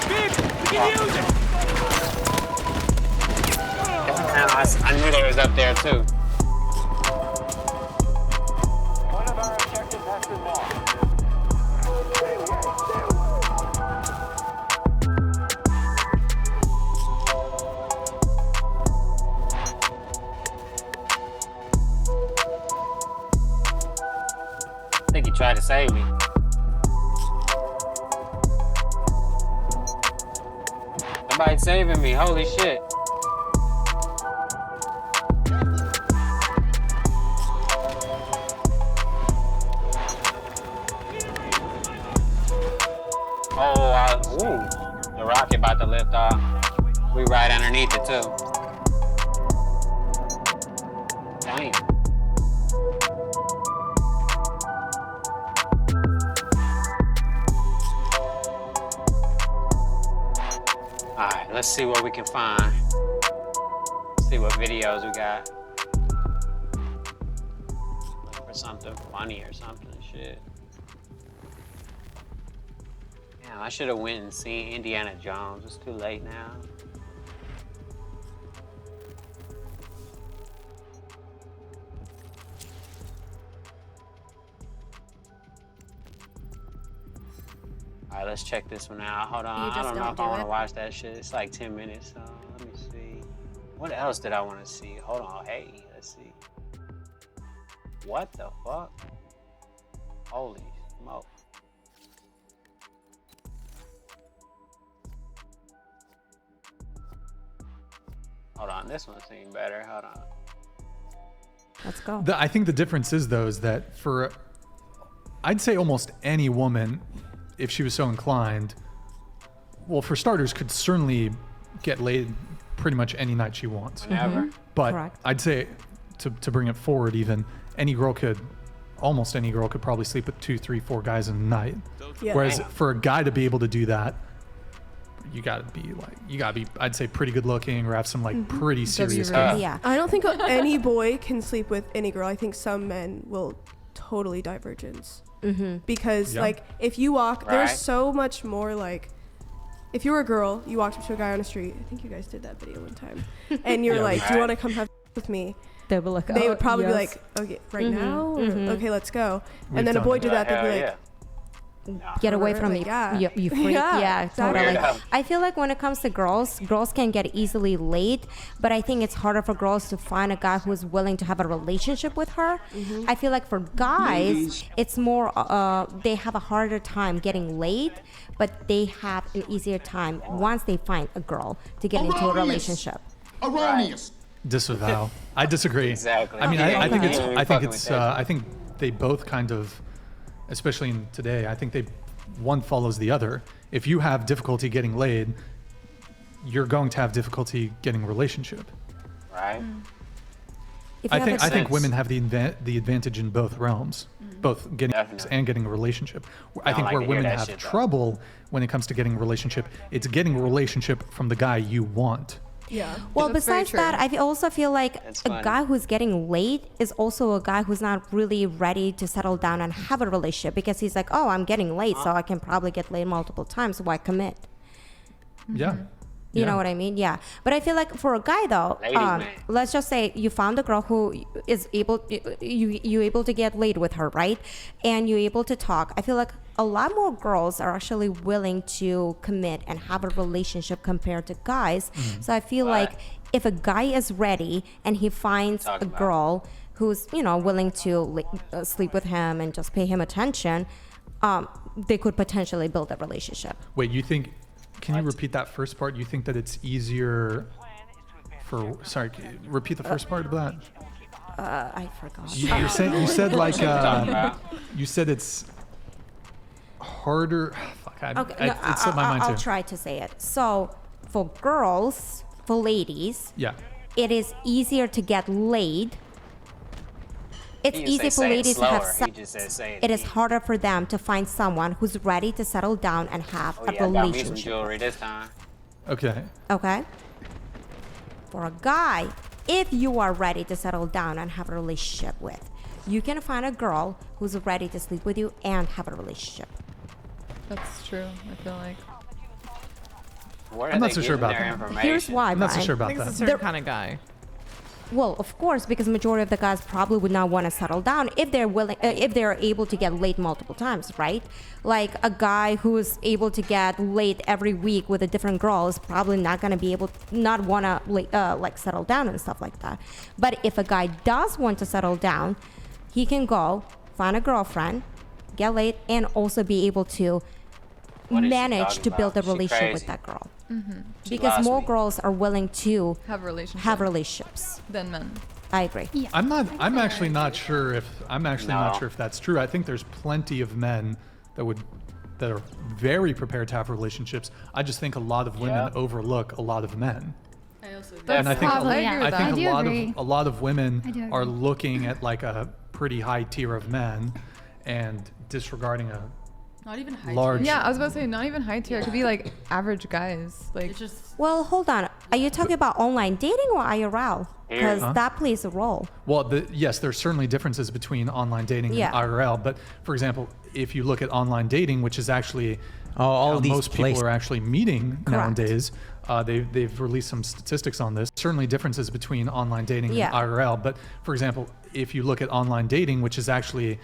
Speaker 17: Vehicle, we can use it!
Speaker 1: I knew they was up there too.
Speaker 17: One of our objectives has been lost.
Speaker 1: I think he tried to save me. Somebody's saving me. Holy shit. Ooh, the rocket about to lift off. We right underneath it too. Damn. Alright, let's see what we can find. See what videos we got. Looking for something funny or something, shit. Damn, I should have went and seen Indiana Jones. It's too late now. Alright, let's check this one out. Hold on. I don't know if I want to watch that shit. It's like 10 minutes, so let me see. What else did I want to see? Hold on. Hey, let's see. What the fuck? Holy smoke. Hold on, this one seemed better. Hold on.
Speaker 10: Let's go.
Speaker 12: I think the difference is though is that for, I'd say almost any woman, if she was so inclined, well, for starters, could certainly get laid pretty much any night she wants.
Speaker 1: Whenever.
Speaker 12: But
Speaker 10: Correct.
Speaker 12: I'd say to bring it forward, even almost any girl could probably sleep with 2, 3, 4 guys in a night.
Speaker 18: Yeah.
Speaker 12: Whereas for a guy to be able to do that, you gotta be, I'd say, pretty good looking or have some like pretty serious.
Speaker 10: Yeah.
Speaker 18: I don't think any boy can sleep with any girl. I think some men will totally divergence. Because
Speaker 12: Yeah.
Speaker 18: like if you walk,
Speaker 1: Right.
Speaker 18: there's so much more like. If you were a girl, you walked up to a guy on the street. I think you guys did that video one time, and you're
Speaker 12: Yeah,
Speaker 18: like,
Speaker 12: we
Speaker 18: "Do you
Speaker 1: did.
Speaker 18: want to come have with me?"
Speaker 10: They would like.
Speaker 18: They would probably
Speaker 10: yes.
Speaker 18: be like, "Okay, right now." Or, okay, let's go.
Speaker 12: We've
Speaker 18: And then a
Speaker 12: done
Speaker 18: boy
Speaker 12: that.
Speaker 18: did that. They'd be
Speaker 1: Hell
Speaker 18: like,
Speaker 10: Get away from me,
Speaker 18: Yeah.
Speaker 10: you freak.
Speaker 18: Yeah,
Speaker 10: Yeah,
Speaker 18: exactly.
Speaker 10: totally.
Speaker 1: Weirdo.
Speaker 10: I feel like when it comes to girls can get easily laid, but I think it's harder for girls to find a guy who's willing to have a relationship with her. I feel like for guys, it's more, they have a harder time getting laid, but they have an easier time once they find a girl to get into a relationship.
Speaker 11: Erroneous.
Speaker 12: Disavow. I disagree.
Speaker 1: Exactly.
Speaker 12: I mean,
Speaker 10: Okay.
Speaker 12: I think
Speaker 10: Okay.
Speaker 12: I think they both kind of, especially in today, I think one follows the other. If you have difficulty getting laid, you're going to have difficulty getting a relationship.
Speaker 1: Right?
Speaker 10: If you
Speaker 12: I
Speaker 10: have
Speaker 12: think
Speaker 10: a-
Speaker 12: I think women have the advantage in both realms, both getting
Speaker 1: Definitely.
Speaker 12: and getting a relationship. I
Speaker 1: don't
Speaker 12: think
Speaker 1: like
Speaker 12: where
Speaker 1: to hear
Speaker 12: women
Speaker 1: that
Speaker 12: have
Speaker 1: shit, though.
Speaker 12: trouble when it comes to getting a relationship, it's getting a relationship from the guy you want.
Speaker 18: "Yeah."
Speaker 10: Well,
Speaker 14: That's very
Speaker 10: besides that, I also feel like
Speaker 1: That's
Speaker 10: a
Speaker 1: funny.
Speaker 10: guy who's getting laid is also a guy who's not really ready to settle down and have a relationship because he's like, oh, I'm getting laid, so I can probably get laid multiple times, so why commit?
Speaker 12: Yeah.
Speaker 10: You know what I mean? Yeah. But I feel like for a guy though,
Speaker 1: Lady man.
Speaker 10: let's just say you found a girl who is able, you able to get laid with her, right? And you're able to talk. I feel like a lot more girls are actually willing to commit and have a relationship compared to guys. So I feel
Speaker 1: Right.
Speaker 10: like if a guy is ready and he finds a
Speaker 1: Talking about.
Speaker 10: girl who's, willing to sleep with him and just pay him attention, they could potentially build a relationship.
Speaker 12: Wait, you think? Can you repeat that first part? You think that it's easier for? Sorry, repeat the first part of that.
Speaker 10: I forgot.
Speaker 12: You said like
Speaker 1: talking about.
Speaker 12: you said it's harder. Fuck,
Speaker 10: Okay, no,
Speaker 12: it slipped my mind
Speaker 10: I'll
Speaker 12: too.
Speaker 10: try to say it. So, for girls, for ladies,
Speaker 12: Yeah.
Speaker 10: it is easier to get laid. It's
Speaker 1: He just
Speaker 10: easy
Speaker 1: said
Speaker 10: for
Speaker 1: say it
Speaker 10: ladies to have
Speaker 1: slower. He
Speaker 10: sex.
Speaker 1: just said say
Speaker 10: It is
Speaker 1: easy.
Speaker 10: harder for them to find someone who's ready to settle down and have
Speaker 1: Oh
Speaker 10: a
Speaker 1: yeah, I got me some
Speaker 10: relationship.
Speaker 1: jewelry this time.
Speaker 12: Okay.
Speaker 10: Okay? For a guy, if you are ready to settle down and have a relationship with, you can find a girl who's ready to sleep with you and have a relationship.
Speaker 14: That's true. I feel like.
Speaker 1: Where
Speaker 12: I'm
Speaker 1: are
Speaker 12: not
Speaker 1: they
Speaker 12: so sure
Speaker 1: getting
Speaker 12: about
Speaker 1: their
Speaker 12: that.
Speaker 1: information?
Speaker 10: Here's why,
Speaker 12: I'm not so
Speaker 10: Brian.
Speaker 12: sure
Speaker 15: I
Speaker 12: about
Speaker 15: think it's a
Speaker 12: that.
Speaker 15: certain kind of guy.
Speaker 10: Well, of course, because majority of the guys probably would not want to settle down if they're willing, if they're able to get laid multiple times, right? Like a guy who is able to get laid every week with a different girl is probably not going to be able, not want to like settle down and stuff like that. But if a guy does want to settle down, he can go find a girlfriend, get laid, and also be able to
Speaker 1: What is she
Speaker 10: manage
Speaker 1: talking
Speaker 10: to build a
Speaker 1: about? She
Speaker 10: relationship
Speaker 1: crazy.
Speaker 10: with that girl.
Speaker 1: She
Speaker 10: Because
Speaker 1: lost
Speaker 10: more
Speaker 1: me.
Speaker 10: girls are willing to
Speaker 14: Have a relationship.
Speaker 10: have relationships.
Speaker 14: Than men.
Speaker 10: I agree.
Speaker 12: I'm actually not sure if not
Speaker 1: No.
Speaker 12: sure if that's true. I think there's plenty of men that are very prepared to have relationships. I just think a lot of women
Speaker 1: Yeah.
Speaker 12: overlook a lot of men.
Speaker 13: I also agree.
Speaker 12: And I think
Speaker 15: Probably,
Speaker 14: I agree with
Speaker 12: I
Speaker 14: that.
Speaker 12: think
Speaker 15: I do agree.
Speaker 12: a lot of women
Speaker 15: I do
Speaker 12: are
Speaker 15: agree.
Speaker 12: looking at like a pretty high tier of men and disregarding a
Speaker 13: Not even high
Speaker 12: large.
Speaker 13: tier.
Speaker 14: Yeah, I was about to say not even high tier. It could be like average guys. Like
Speaker 13: It's just
Speaker 10: Well, hold on. Are you talking about online dating or IRL? Because
Speaker 12: Huh?
Speaker 10: that plays a role.
Speaker 12: Well, yes, there's certainly differences between online dating
Speaker 10: Yeah.
Speaker 12: and IRL. But for example, if you look at online dating, which is actually
Speaker 1: all
Speaker 12: how
Speaker 1: these
Speaker 12: most people are actually meeting
Speaker 10: Correct.
Speaker 12: nowadays, they've released some statistics on this. Certainly differences between online dating
Speaker 10: Yeah.
Speaker 12: and IRL. But for example, if you look at online dating, which is actually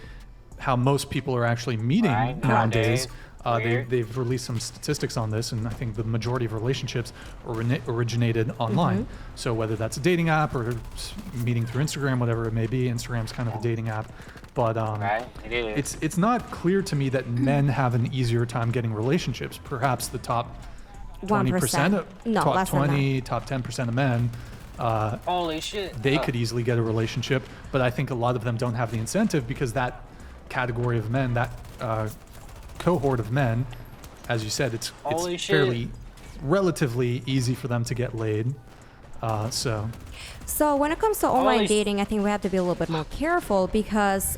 Speaker 12: how most people are actually meeting
Speaker 1: Right,
Speaker 12: nowadays, They've released some statistics on this, and I think the majority of relationships originated online. So whether that's a dating app or meeting through Instagram, whatever it may be, Instagram's kind of a dating app. But
Speaker 1: It is.
Speaker 12: it's not clear to me that men have an easier time getting relationships. Perhaps the top 20%,
Speaker 10: 1%. No,
Speaker 12: top
Speaker 10: less than
Speaker 12: 20, top 10% of men,
Speaker 1: Holy shit.
Speaker 12: they could easily get a relationship. But I think a lot of them don't have the incentive because that category of men, that cohort of men, as you said, it's
Speaker 1: Holy shit.
Speaker 12: fairly relatively easy for them to get laid.
Speaker 10: So when it comes to online
Speaker 1: Holy
Speaker 10: dating, I think we have to be a little bit more careful because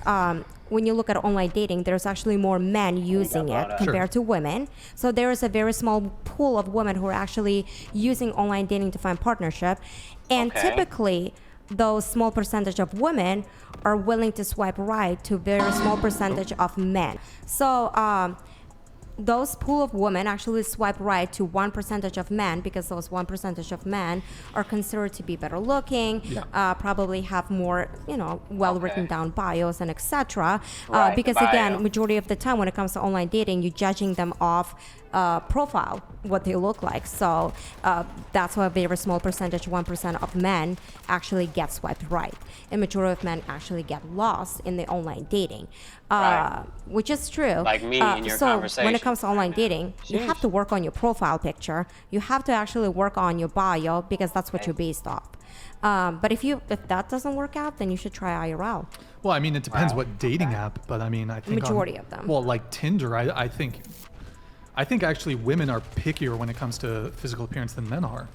Speaker 10: when you look at online dating, there's actually more men using it compared to women. So there is a very small pool of women who are actually using online dating to find partnership. And typically, those small percentage of women are willing to swipe right to very small percentage of men. So those pool of women actually swipe right to 1% of men because those 1% of men are considered to be better looking, probably have more, well written down bios and etc. Because again, majority of the time when it comes to online dating, you're judging them off profile, what they look like. So that's why a very small percentage, 1% of men actually get swiped right. And majority of men actually get lost in the online dating, which is true.
Speaker 1: Like me in your
Speaker 10: so
Speaker 1: conversation.
Speaker 10: when it comes to online dating, you have to work on your profile picture. You have to actually work on your bio because that's what you're based off. But if that doesn't work out, then you should try IRL.
Speaker 12: Well, I mean, it depends what dating app, but I mean, I think
Speaker 10: Majority of them.
Speaker 12: Well, like Tinder, I think actually women are pickier when it comes to physical appearance than men are.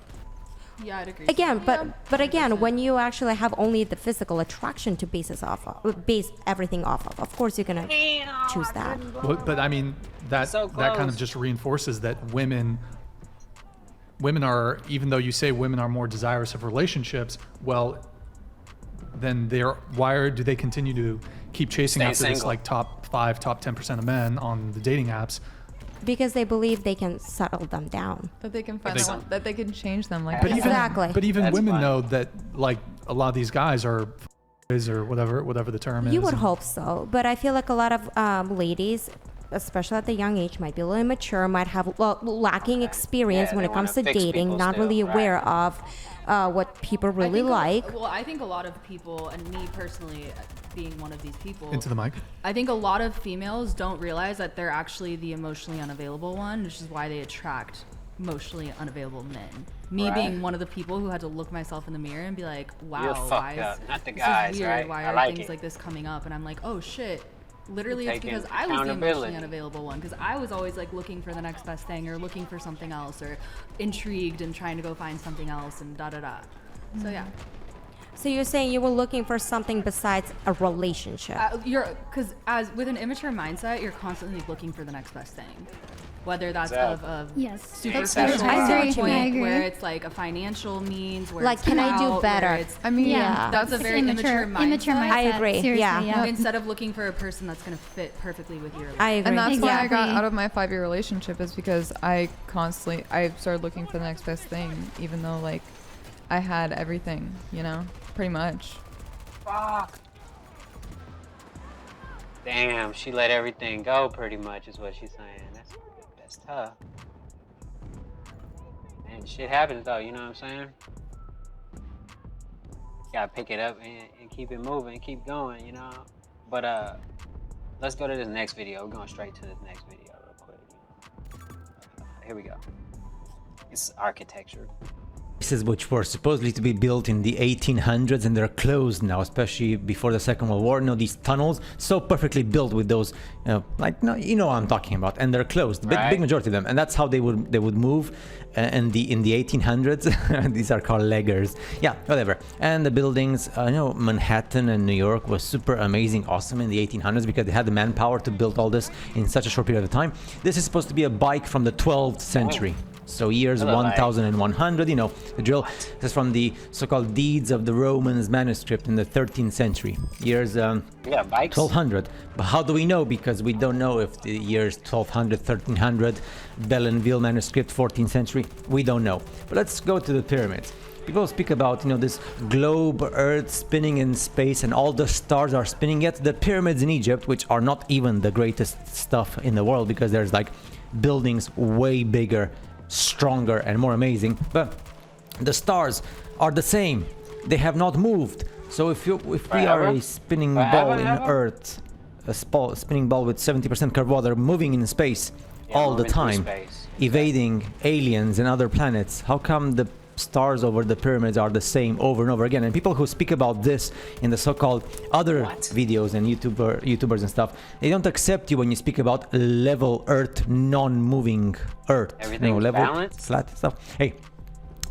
Speaker 13: Yeah, I'd agree.
Speaker 10: Again, but again, when you actually have only the physical attraction to base everything off of course you're gonna choose that.
Speaker 12: But I mean, that kind of just reinforces that women are, even though you say women are more desirous of relationships, well, then why do they continue to keep chasing after this like top 5, top 10% of men on the dating apps?
Speaker 10: Because they believe they can settle them down.
Speaker 14: That they can find someone, that they can change them. Like
Speaker 12: But even women know that like a lot of these guys are or whatever the term is.
Speaker 10: You would hope so, but I feel like a lot of ladies, especially at the young age, might be a little immature, might have lacking experience when it comes to dating, not really aware of what people really like.
Speaker 13: I think a lot of people, and me personally being one of these people.
Speaker 12: Into the mic.
Speaker 13: I think a lot of females don't realize that they're actually the emotionally unavailable one, which is why they attract emotionally unavailable men. Me being one of the people who had to look myself in the mirror and be like, wow, why is weird? Why are things like this coming up? And I'm like, oh shit. Literally, it's because I was the emotionally unavailable one. Because I was always like looking for the next best thing, or looking for something else, or intrigued and trying to go find something else, and da da da. So yeah.
Speaker 10: So you're saying you were looking for something besides a relationship?
Speaker 13: Because as with an immature mindset, you're constantly looking for the next best thing. Whether that's of superficial standpoint, where it's like a financial means, where
Speaker 10: like,
Speaker 13: it's
Speaker 10: can I do better?
Speaker 14: I mean,
Speaker 13: that's a very immature mindset.
Speaker 10: I agree. Yeah.
Speaker 13: Instead of looking for a person that's going to fit perfectly with your life.
Speaker 10: I agree.
Speaker 14: And that's why I got out of my 5-year relationship, is because I started looking for the next best thing, even though like I had everything, pretty much.
Speaker 1: Fuck. Damn, she let everything go pretty much is what she's saying. That's tough. And shit happens though, you know what I'm saying? Gotta pick it up and keep it moving, keep going, But let's go to this next video. We're going straight to this next video real quick. Here we go. It's architecture.
Speaker 19: Places which were supposedly to be built in the 1800s and they're closed now, especially before the Second World War. These tunnels so perfectly built with those, what I'm talking about, and they're closed. Big majority of them, and that's how they would move in the 1800s. These are called leggers. Yeah, whatever. And the buildings, Manhattan and New York was super amazing, awesome in the 1800s because they had the manpower to build all this in such a short period of time. This is supposed to be a bike from the 12th century. So years 1100, the drill. This is from the so-called Deeds of the Romans manuscript in the 13th century. Years 1200. But how do we know? Because we don't know if the years 1200, 1300, Bellenville manuscript, 14th century. We don't know. But let's go to the pyramids. people speak about, this globe, Earth spinning in space, and all the stars are spinning. Yet the pyramids in Egypt, which are not even the greatest stuff in the world, because there's like buildings way bigger, stronger, and more amazing, but the stars are the same. They have not moved. So if we are a spinning ball in Earth, a spinning ball with 70% curved water moving in space all the time, evading aliens and other planets, how come the stars over the pyramids are the same over and over again? And people who speak about this in the so-called other videos and YouTubers and stuff, they don't accept you when you speak about level Earth, non-moving Earth.
Speaker 1: Everything's
Speaker 19: level,
Speaker 1: balanced?
Speaker 19: flat stuff. Hey,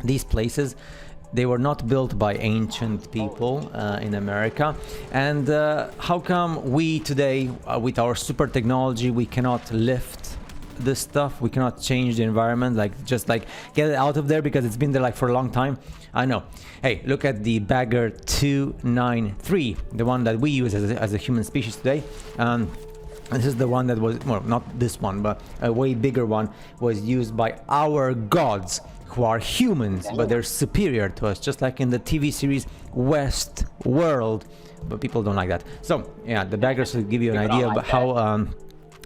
Speaker 19: these places, they were not built by ancient people in America. And how come we today, with our super technology, we cannot lift this stuff? We cannot change the environment, just get it out of there because it's been there for a long time? I know. Hey, look at the Bagger 293, the one that we use as a human species today. This is the one that was, well, not this one, but a way bigger one was used by our gods, who are humans, but they're superior to us, just like in the TV series Westworld. But people don't like that. So yeah, the Baggers will give you an idea about how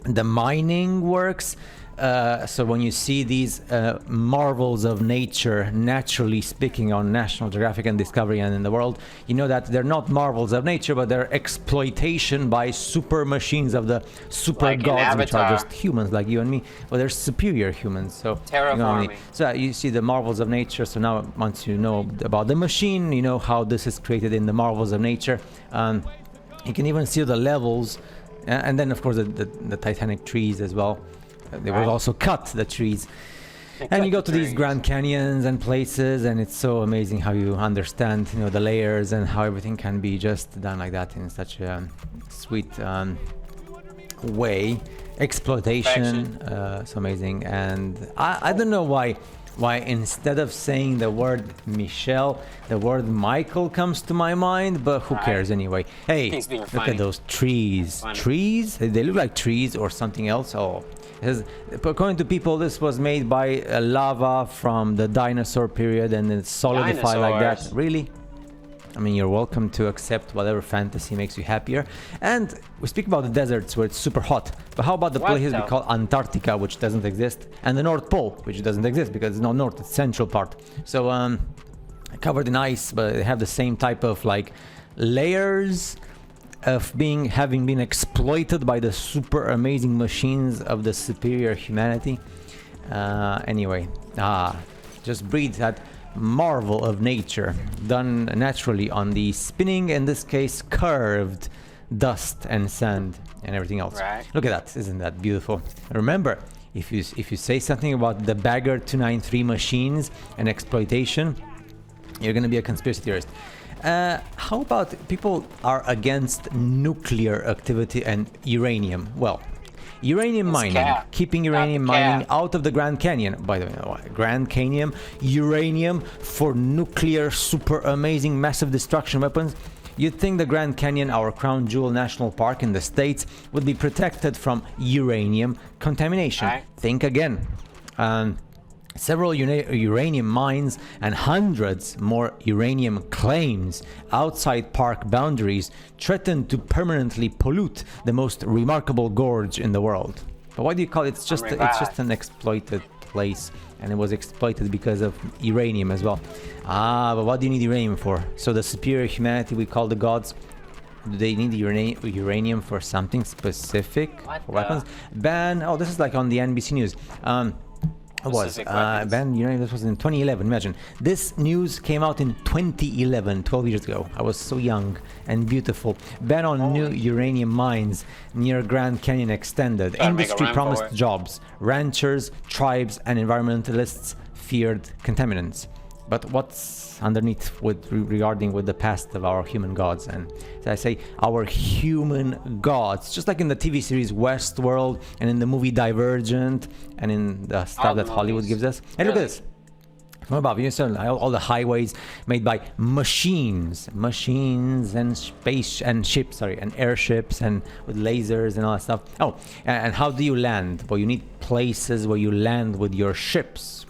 Speaker 19: the mining works. So when you see these marvels of nature, naturally speaking, on National Geographic and Discovery and in the world, you know that they're not marvels of nature, but they're exploitation by super machines of the super gods, which are just humans like you and me, but they're superior humans. So so you see the marvels of nature. So now, once you know about the machine, you know how this is created in the marvels of nature. You can even see the levels, and then of course the Titanic trees as well. They will also cut the trees. And you go to these Grand Canyons and places, and it's so amazing how you understand, the layers and how everything can be just done like that in such a sweet way. Exploitation, so amazing. And I don't know why instead of saying the word Michelle, the word Michael comes to my mind, but who cares anyway? Hey, look at those trees. Trees? They look like trees or something else. Oh, according to people, this was made by lava from the dinosaur period, and it's solidified like that. Really? I mean, you're welcome to accept whatever fantasy makes you happier. And we speak about the deserts where it's super hot, but how about the places we call Antarctica, which doesn't exist, and the North Pole, which doesn't exist because it's not north, it's central part. So covered in ice, but they have the same type of layers of having been exploited by the super amazing machines of the superior humanity. Anyway, just breathe that marvel of nature done naturally on the spinning, in this case curved dust and sand and everything else. Look at that, isn't that beautiful? Remember, if you say something about the Bagger 293 machines and exploitation, you're gonna be a conspiracy theorist. How about people are against nuclear activity and uranium? Well, uranium mining, keeping uranium mining out of the Grand Canyon. By the way, Grand Canyon, uranium for nuclear, super amazing, massive destruction weapons. You'd think the Grand Canyon, our crown jewel national park in the States, would be protected from uranium contamination. Think again. Several uranium mines and hundreds more uranium claims outside park boundaries threaten to permanently pollute the most remarkable gorge in the world. But why do you call it? It's just an exploited place, and it was exploited because of uranium as well. But what do you need uranium for? So the superior humanity we call the gods, do they need uranium for something specific? For weapons? Ban. Oh, this is like on the NBC News. Ban uranium. This was in 2011. Imagine, this news came out in 2011, 12 years ago. I was so young and beautiful. Ban on new uranium mines near Grand Canyon extended. Industry promised jobs. Ranchers, tribes, and environmentalists feared contaminants. But what's underneath regarding the past of our human gods? And as I say, our human gods, just like in the TV series Westworld and in the movie Divergent and in the stuff that Hollywood gives us. Hey, look at this. From above, you saw all the highways made by machines and space and ships, and airships, and with lasers and all that stuff. Oh, and how do you land? Well, you need places where you land with your ships.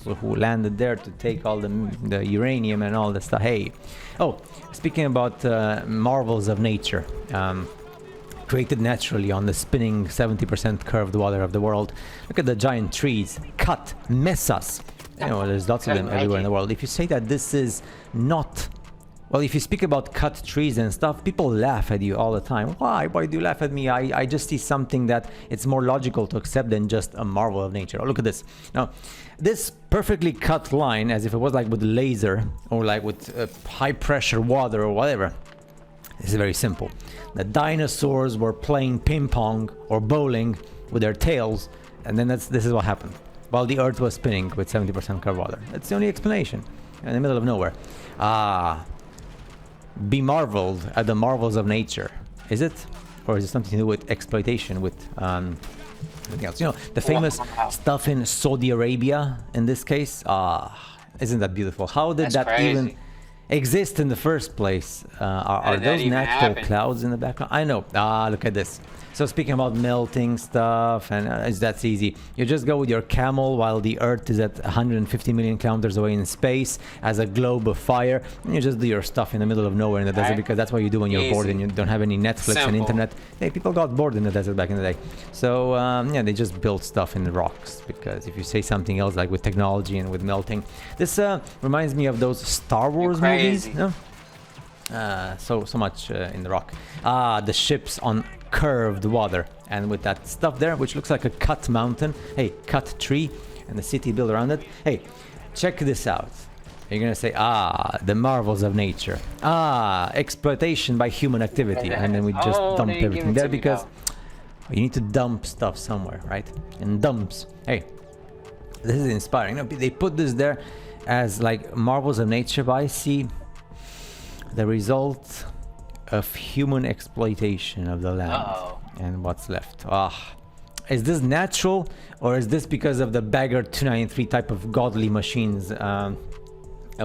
Speaker 19: So who landed there to take all the uranium and all the stuff. Hey, oh, speaking about marvels of nature, created naturally on the spinning 70% curved water of the world. Look at the giant trees, cut mesas. You know, there's lots of them everywhere in the world. If you say that this is not, well, if you speak about cut trees and stuff, people laugh at you all the time. Why do you laugh at me? I just see something that it's more logical to accept than just a marvel of nature. Oh, look at this. Now, this perfectly cut line, as if it was like with laser or like with high pressure water or whatever. This is very simple. The dinosaurs were playing ping pong or bowling with their tails, and then this is what happened. While the Earth was spinning with 70% curved water. That's the only explanation. In the middle of nowhere. Be marveled at the marvels of nature. Is it? Or is it something to do with exploitation, with anything else? You know, the famous stuff in Saudi Arabia, in this case, isn't that beautiful? How did that even exist in the first place? Are those natural clouds in the background? I know. Look at this. So speaking about melting stuff, and that's easy. You just go with your camel while the Earth is at 150 million kilometers away in space as a globe of fire, and you just do your stuff in the middle of nowhere in the desert, because that's what you do when you're bored and you don't have any Netflix and internet. Hey, people got bored in the desert back in the day. So yeah, they just built stuff in the rocks, because if you say something else like with technology and with melting, this reminds me of those Star Wars movies. No? So much in the rock. The ships on curved water, and with that stuff there which looks like a cut mountain, hey, cut tree, and the city built around it. Hey, check this out. You're gonna say, the marvels of nature, exploitation by human activity, and then we just dump everything there, because you need to dump stuff somewhere, right? And dumps. Hey, this is inspiring. No, they put this there as like marvels of nature, but I see the result of human exploitation of the land and what's left. Is this natural, or is this because of the Bagger 293 type of godly machines of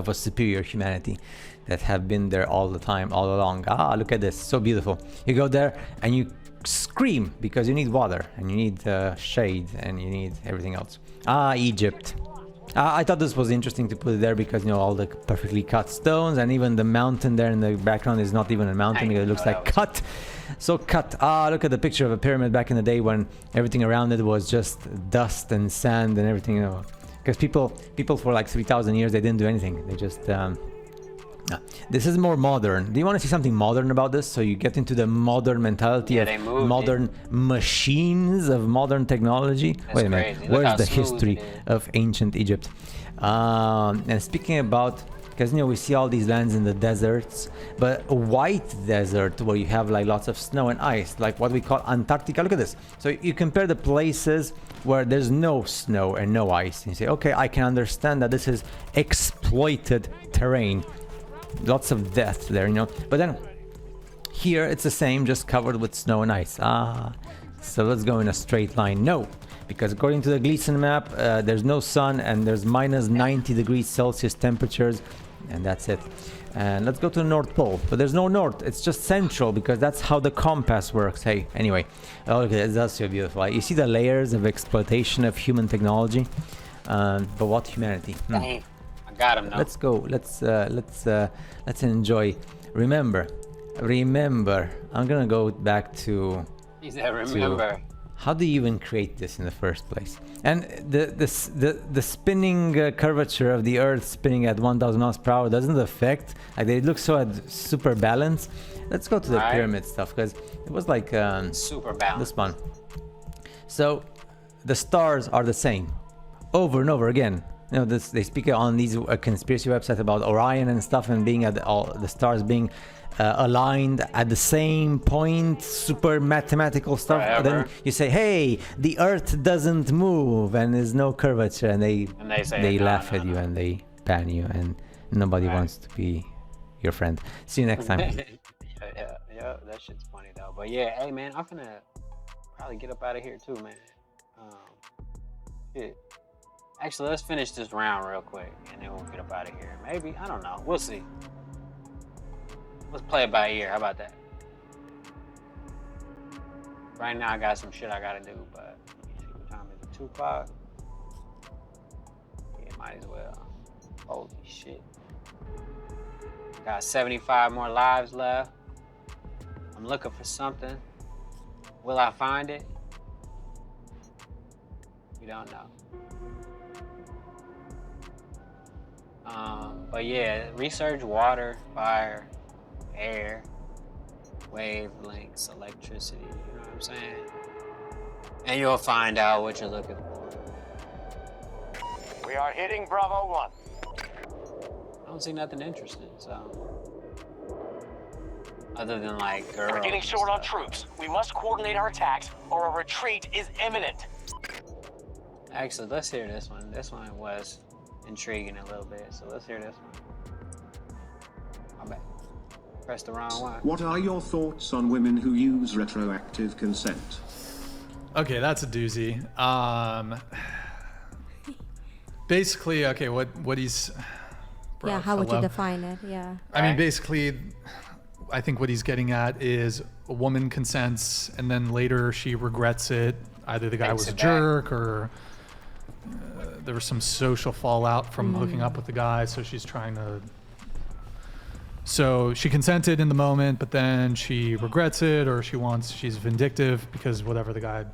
Speaker 19: a superior humanity that have been there all the time, all along? Look at this, so beautiful. You go there and you scream because you need water and you need shade and you need everything else. Egypt. I thought this was interesting to put it there because, you know, all the perfectly cut stones, and even the mountain there in the background is not even a mountain because it looks like cut. So cut. Look at the picture of a pyramid back in the day when everything around it was just dust and sand and everything, you know. Because people for like 3,000 years, they didn't do anything. They just... This is more modern. Do you want to see something modern about this? So you get into the modern mentality of modern machines, of modern technology. Wait a minute, where's the history of ancient Egypt? And speaking about, because, you know, we see all these lands in the deserts, but a white desert where you have like lots of snow and ice, like what we call Antarctica. Look at this. So you compare the places where there's no snow and no ice, and you say, okay, I can understand that this is exploited terrain. Lots of death there, you know. But then here it's the same, just covered with snow and ice. So let's go in a straight line. No, because according to the Gleason map, there's no sun and there's minus 90 degrees Celsius temperatures, and that's it. And let's go to the North Pole, but there's no north, it's just central, because that's how the compass works. Hey, anyway, okay, that's so beautiful. You see the layers of exploitation of human technology, but what humanity?
Speaker 1: Got him, no.
Speaker 19: Let's go. Let's enjoy. Remember. I'm gonna go back to.
Speaker 1: He said, remember.
Speaker 19: How do you even create this in the first place? And the spinning curvature of the Earth spinning at 1,000 miles per hour doesn't affect. Like, they look so super balanced. Let's go to the pyramid stuff, because it was like
Speaker 1: super balanced.
Speaker 19: This one. So the stars are the same, over and over again. You know, they speak on these conspiracy websites about Orion and stuff, and being at all the stars being aligned at the same point, super mathematical stuff.
Speaker 1: Forever.
Speaker 19: Then you say, hey, the Earth doesn't move and there's no curvature, and they laugh at you and they ban you, and nobody wants to be your friend. See you next time.
Speaker 1: yeah, that shit's funny though. But yeah, hey man, I'm gonna probably get up out of here too, man. Shit. Actually, let's finish this round real quick, and then we'll get up out of here. Maybe, I don't know. We'll see. Let's play it by ear. How about that? Right now, I got some shit I gotta do, but let me see, what time is it? 2 o'clock? Might as well. Holy shit. Got 75 more lives left. I'm looking for something. Will I find it? We don't know. But yeah, research water, fire, air, wavelengths, electricity, you know what I'm saying? And you'll find out what you're looking for.
Speaker 17: We are hitting Bravo 1.
Speaker 1: I don't see nothing interesting, so. Other than like girls.
Speaker 17: We're getting short on troops. We must coordinate our attacks or a retreat is imminent.
Speaker 1: Actually, let's hear this one. This one was intriguing a little bit, so let's hear this one. I bet. Press the wrong one.
Speaker 16: What are your thoughts on women who use retroactive consent?
Speaker 12: Okay, that's a doozy. Basically, okay, what he's. Bro,
Speaker 10: yeah, how would you
Speaker 12: hello?
Speaker 10: define it? Yeah.
Speaker 12: I mean, basically, I think what he's getting at is a woman consents and then later she regrets it. Either the guy was a jerk or there was some social fallout from hooking up with the guy, so she's trying to. So she consented in the moment, but then she regrets it, or she's vindictive because whatever, the guy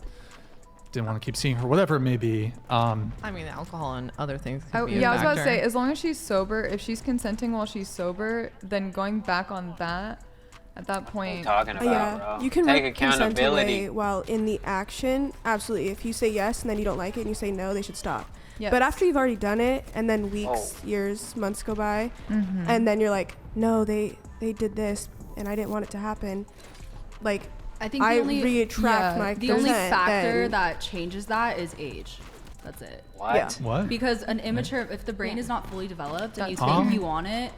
Speaker 12: didn't want to keep seeing her, whatever it may be.
Speaker 15: I mean, alcohol and other things could be a
Speaker 14: Yeah, I was about to
Speaker 15: factor.
Speaker 14: say, as long as she's sober, if she's consenting while she's sober, then going back on that, at that point.
Speaker 1: Talking about,
Speaker 18: Yeah,
Speaker 1: bro.
Speaker 18: you can
Speaker 1: Take
Speaker 18: rip consent
Speaker 1: accountability.
Speaker 18: away while in the action. Absolutely. If you say yes and then you don't like it and you say no, they should stop.
Speaker 14: Yes.
Speaker 18: But after you've already done it and then weeks, years, months go by, and then you're like, no, they did this and I didn't want it to happen. Like,
Speaker 13: I think
Speaker 18: I
Speaker 13: the only,
Speaker 18: retract my
Speaker 13: the only
Speaker 18: consent,
Speaker 13: factor
Speaker 18: then-
Speaker 13: that changes that is age. That's it.
Speaker 1: What?
Speaker 18: Yeah.
Speaker 12: What?
Speaker 13: Because an immature, if the brain is not fully developed and you
Speaker 12: Huh?
Speaker 13: think you want it,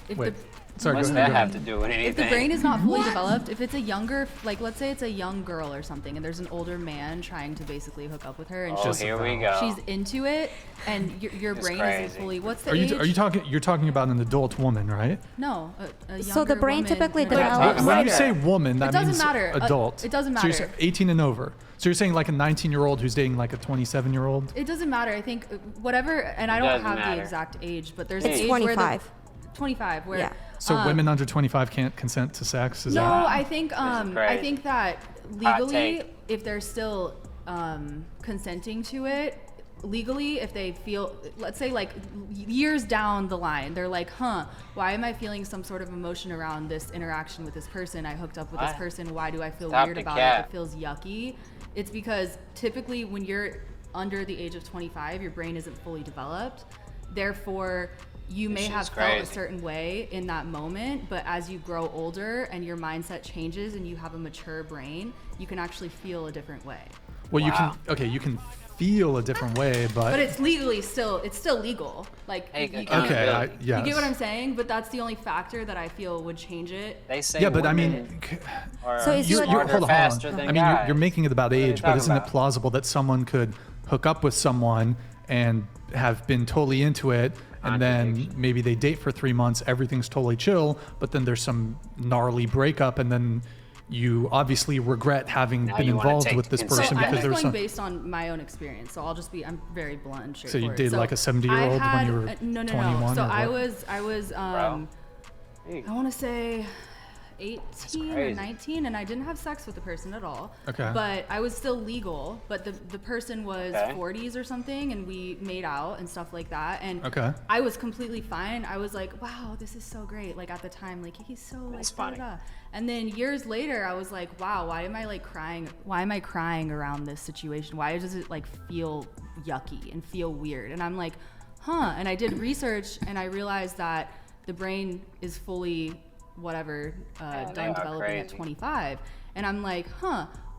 Speaker 13: if
Speaker 12: Wait.
Speaker 13: the
Speaker 12: Sorry,
Speaker 1: What's
Speaker 12: go
Speaker 1: that
Speaker 12: ahead.
Speaker 1: have to do with anything?
Speaker 13: if the brain is not fully developed, if it's a younger, like let's say it's a young girl or something, and there's an older man trying to basically hook up with her, and
Speaker 1: Oh, here we go.
Speaker 13: she's into it, and your
Speaker 1: It's
Speaker 13: brain
Speaker 1: crazy.
Speaker 13: isn't fully. What's the
Speaker 12: Are
Speaker 13: age?
Speaker 12: you talking? You're talking about an adult woman, right?
Speaker 13: No, a younger
Speaker 10: So the brain
Speaker 13: woman.
Speaker 10: typically
Speaker 13: No,
Speaker 10: develops-
Speaker 12: When you say woman, that
Speaker 13: It doesn't
Speaker 12: means
Speaker 13: matter.
Speaker 12: adult.
Speaker 13: It doesn't
Speaker 12: So you're
Speaker 13: matter.
Speaker 12: saying 18 and over. So you're saying like a 19-year-old who's dating like a 27-year-old?
Speaker 13: It doesn't matter. I think whatever, and I
Speaker 1: It
Speaker 13: don't
Speaker 1: doesn't
Speaker 13: have
Speaker 1: matter.
Speaker 13: the exact age, but there's
Speaker 10: It's
Speaker 13: an age where
Speaker 10: 25.
Speaker 13: 25 where.
Speaker 10: Yeah.
Speaker 12: So women under 25 can't consent to sex? Is
Speaker 13: No,
Speaker 12: that?
Speaker 13: I think I
Speaker 1: crazy.
Speaker 13: think that
Speaker 1: Hot
Speaker 13: legally,
Speaker 1: take.
Speaker 13: if they're still consenting to it, legally, if they feel, let's say like years down the line, they're like, why am I feeling some sort of emotion around this interaction with this person? I hooked up with this
Speaker 1: What?
Speaker 13: person. Why do I feel
Speaker 1: Stop
Speaker 13: weird
Speaker 1: the
Speaker 13: about
Speaker 1: cap.
Speaker 13: it? It feels yucky. It's because typically when you're under the age of 25, your brain isn't fully developed. Therefore, you may
Speaker 1: This
Speaker 13: have
Speaker 1: shit's
Speaker 13: felt a
Speaker 1: crazy.
Speaker 13: certain way in that moment, but as you grow older and your mindset changes and you have a mature brain, you can actually feel a different way.
Speaker 12: Well, you
Speaker 1: Wow.
Speaker 12: can. Okay, you can feel a different way, but.
Speaker 13: But it's legally still legal. Like
Speaker 1: Take
Speaker 13: you can't-
Speaker 12: Okay. Yes.
Speaker 13: You get what I'm saying? But that's the only factor that I feel would change it.
Speaker 1: They say
Speaker 12: Yeah, but I
Speaker 1: women
Speaker 12: mean,
Speaker 1: are
Speaker 10: So is
Speaker 12: you're,
Speaker 10: your-
Speaker 1: smarter,
Speaker 12: hold on.
Speaker 1: faster than
Speaker 12: I mean,
Speaker 1: guys.
Speaker 12: you're making it about
Speaker 1: What are you
Speaker 12: age, but
Speaker 1: talking
Speaker 12: isn't it
Speaker 1: about?
Speaker 12: plausible that someone could hook up with someone and have been totally into it, and then maybe they date for 3 months, everything's totally chill, but then there's some gnarly breakup, and then you obviously regret having
Speaker 1: Now
Speaker 12: been
Speaker 1: you wanna
Speaker 12: involved
Speaker 1: take
Speaker 12: with this
Speaker 1: consent.
Speaker 12: person
Speaker 13: So I'm
Speaker 12: because
Speaker 13: just
Speaker 12: there
Speaker 13: going
Speaker 12: was some.
Speaker 13: based on my own experience. So I'm very blunt and
Speaker 12: So you
Speaker 13: straightforward.
Speaker 12: dated like a 70-year-old when you were
Speaker 13: no.
Speaker 12: 21
Speaker 13: So
Speaker 12: or
Speaker 13: I
Speaker 12: what?
Speaker 13: was
Speaker 1: Hey.
Speaker 13: I want to say 18 or
Speaker 1: crazy.
Speaker 13: 19, and I didn't have sex with the person at all.
Speaker 12: Okay.
Speaker 13: But I was still legal. But the person was
Speaker 1: Okay.
Speaker 13: 40s or something, and we made out and stuff like that. And
Speaker 12: Okay.
Speaker 13: I was completely fine. I was like, wow, this is so great. Like at the time, like he's so like
Speaker 1: That's funny.
Speaker 13: da-da-da. And then years later, I was like, wow, why am I like crying? Why am I crying around this situation? Why does it like feel yucky and feel weird? And I'm like, and I did research, and I realized that the brain is fully whatever
Speaker 1: they
Speaker 13: done
Speaker 1: are
Speaker 13: developing at
Speaker 1: crazy.
Speaker 13: 25. And I'm like,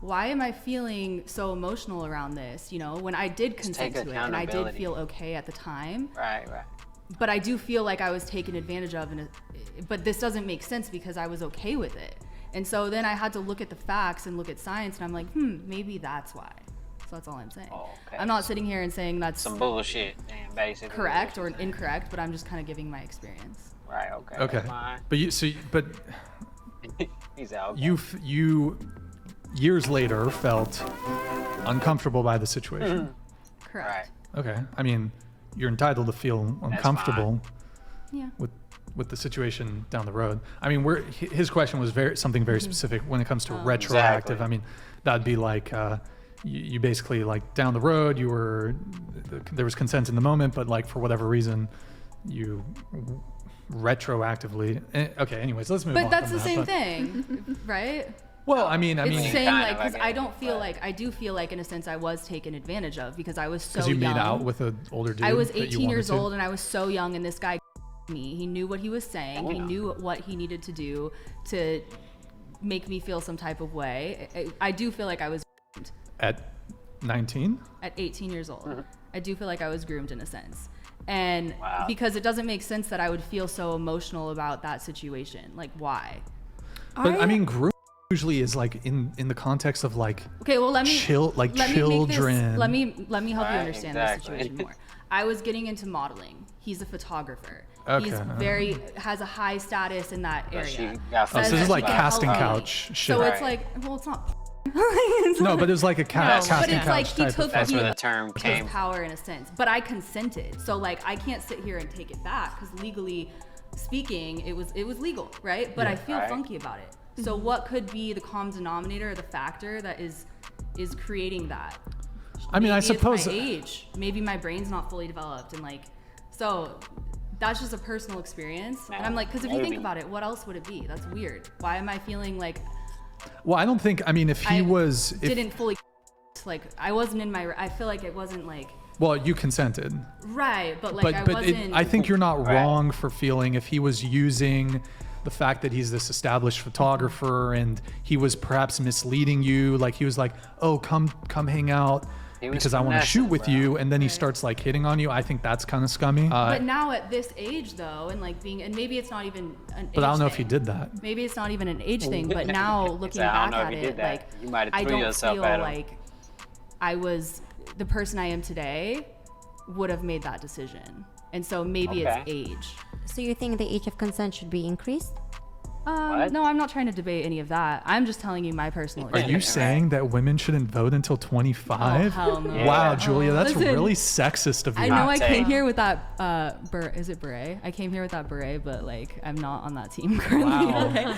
Speaker 13: why am I feeling so emotional around this? You know, when I did consent
Speaker 1: take
Speaker 13: to it and I did
Speaker 1: accountability.
Speaker 13: feel okay at the time,
Speaker 1: Right.
Speaker 13: but I do feel like I was taken advantage of, but this doesn't make sense because I was okay with it. And so then I had to look at the facts and look at science, and I'm like, maybe that's why. So that's all I'm saying.
Speaker 1: Oh, okay.
Speaker 13: I'm not sitting here and saying that's
Speaker 1: Some bullshit, man, basically.
Speaker 13: correct or incorrect, but I'm just kind of giving my experience.
Speaker 1: Right. Okay.
Speaker 12: Okay.
Speaker 1: that's fine.
Speaker 12: But but
Speaker 1: He's out.
Speaker 12: you years later felt uncomfortable by the situation.
Speaker 13: Correct.
Speaker 12: Okay. I mean, you're entitled to feel uncomfortable
Speaker 13: Yeah.
Speaker 12: with the situation down the road. I mean, his question was something very specific when it comes to retroactive.
Speaker 1: Exactly.
Speaker 12: I mean, that'd be like you basically like down the road there was consent in the moment, but like for whatever reason you retroactively. Okay, anyways, let's move on.
Speaker 13: But that's
Speaker 12: from
Speaker 13: the
Speaker 12: that,
Speaker 13: same
Speaker 12: but-
Speaker 13: thing, right?
Speaker 12: Well, I mean,
Speaker 13: It's saying
Speaker 1: kind
Speaker 13: like,
Speaker 1: of,
Speaker 13: because
Speaker 1: I
Speaker 13: I don't
Speaker 1: guess,
Speaker 13: feel
Speaker 1: but-
Speaker 13: like, I do feel like in a sense I was taken advantage of because I was so
Speaker 12: because you
Speaker 13: young.
Speaker 12: made out with an older dude.
Speaker 13: I was
Speaker 12: that you
Speaker 13: 18 years
Speaker 12: wanted to?
Speaker 13: old and I was so young, and this guy me. He knew what he was saying. He knew what he needed to do to make me feel some type of way. I do feel like I was
Speaker 12: At 19?
Speaker 13: at 18 years old. I do feel like I was groomed in a sense. And because it doesn't make sense that I would feel so emotional about that situation. Like, why?
Speaker 12: But I mean, groom usually is like in the context of like
Speaker 13: Okay, well, let me
Speaker 12: children.
Speaker 13: Let me help you understand the
Speaker 1: exactly.
Speaker 13: situation more. I was getting into modeling. He's a photographer.
Speaker 12: Okay.
Speaker 13: He's has a high status in that
Speaker 1: But she
Speaker 13: area.
Speaker 1: got
Speaker 12: Oh, so this is like
Speaker 13: Can
Speaker 12: casting
Speaker 13: help me.
Speaker 12: couch shit.
Speaker 13: So it's like, well, it's not.
Speaker 12: No, but it was like a
Speaker 13: No,
Speaker 12: casting
Speaker 13: but it's
Speaker 12: couch
Speaker 13: like he
Speaker 12: type
Speaker 13: took
Speaker 12: of
Speaker 1: That's
Speaker 12: thing.
Speaker 1: where the term
Speaker 13: his
Speaker 1: came.
Speaker 13: power in a sense, but I consented. So like I can't sit here and take it back because legally speaking, it was legal, right? But I feel
Speaker 1: Right.
Speaker 13: funky about it. So what could be the common denominator, or the factor that is creating that?
Speaker 12: I mean, I
Speaker 13: Maybe
Speaker 12: suppose.
Speaker 13: it's my age. Maybe my brain's not fully developed, and like, so that's just a personal experience. And I'm like, because if you think
Speaker 1: Maybe.
Speaker 13: about it, what else would it be? That's weird. Why am I feeling like
Speaker 12: Well, I don't think. I mean, if he was, if,
Speaker 13: didn't fully like I wasn't in my? I feel like it wasn't like
Speaker 12: well, you consented.
Speaker 13: right, but like I wasn't.
Speaker 12: I think you're not wrong for feeling if he was using the fact that he's this established photographer and he was perhaps misleading you. Like he was like, "Oh, come hang out
Speaker 1: He was
Speaker 12: because I want to
Speaker 1: finessing,
Speaker 12: shoot with
Speaker 1: bro.
Speaker 12: you," and then he starts like hitting on you. I think that's kind of scummy.
Speaker 13: But now at this age though, and like being, and maybe it's not even an age
Speaker 12: but I don't know if he
Speaker 13: thing.
Speaker 12: did that.
Speaker 13: Maybe it's not even an age thing, but now looking
Speaker 1: I
Speaker 13: back
Speaker 1: don't know if
Speaker 13: at
Speaker 1: he
Speaker 13: it,
Speaker 1: did that.
Speaker 13: like
Speaker 1: You might have
Speaker 13: I
Speaker 1: threw
Speaker 13: don't
Speaker 1: yourself
Speaker 13: feel
Speaker 1: at him.
Speaker 13: like I was the person I am today would have made that decision. And so maybe it's age.
Speaker 10: So you think the age of consent should be increased?
Speaker 13: No, I'm not trying to debate any of that. I'm just telling you my personal
Speaker 12: Are
Speaker 13: experience.
Speaker 12: you saying that women shouldn't vote until 25?
Speaker 13: Oh, hell no.
Speaker 12: Wow,
Speaker 13: Yeah.
Speaker 12: Julia, that's
Speaker 13: Listen,
Speaker 12: really sexist of you.
Speaker 13: I know I came here with that is it beret? I came here with that beret, but like I'm not on that team currently.
Speaker 12: Wow.
Speaker 13: Okay.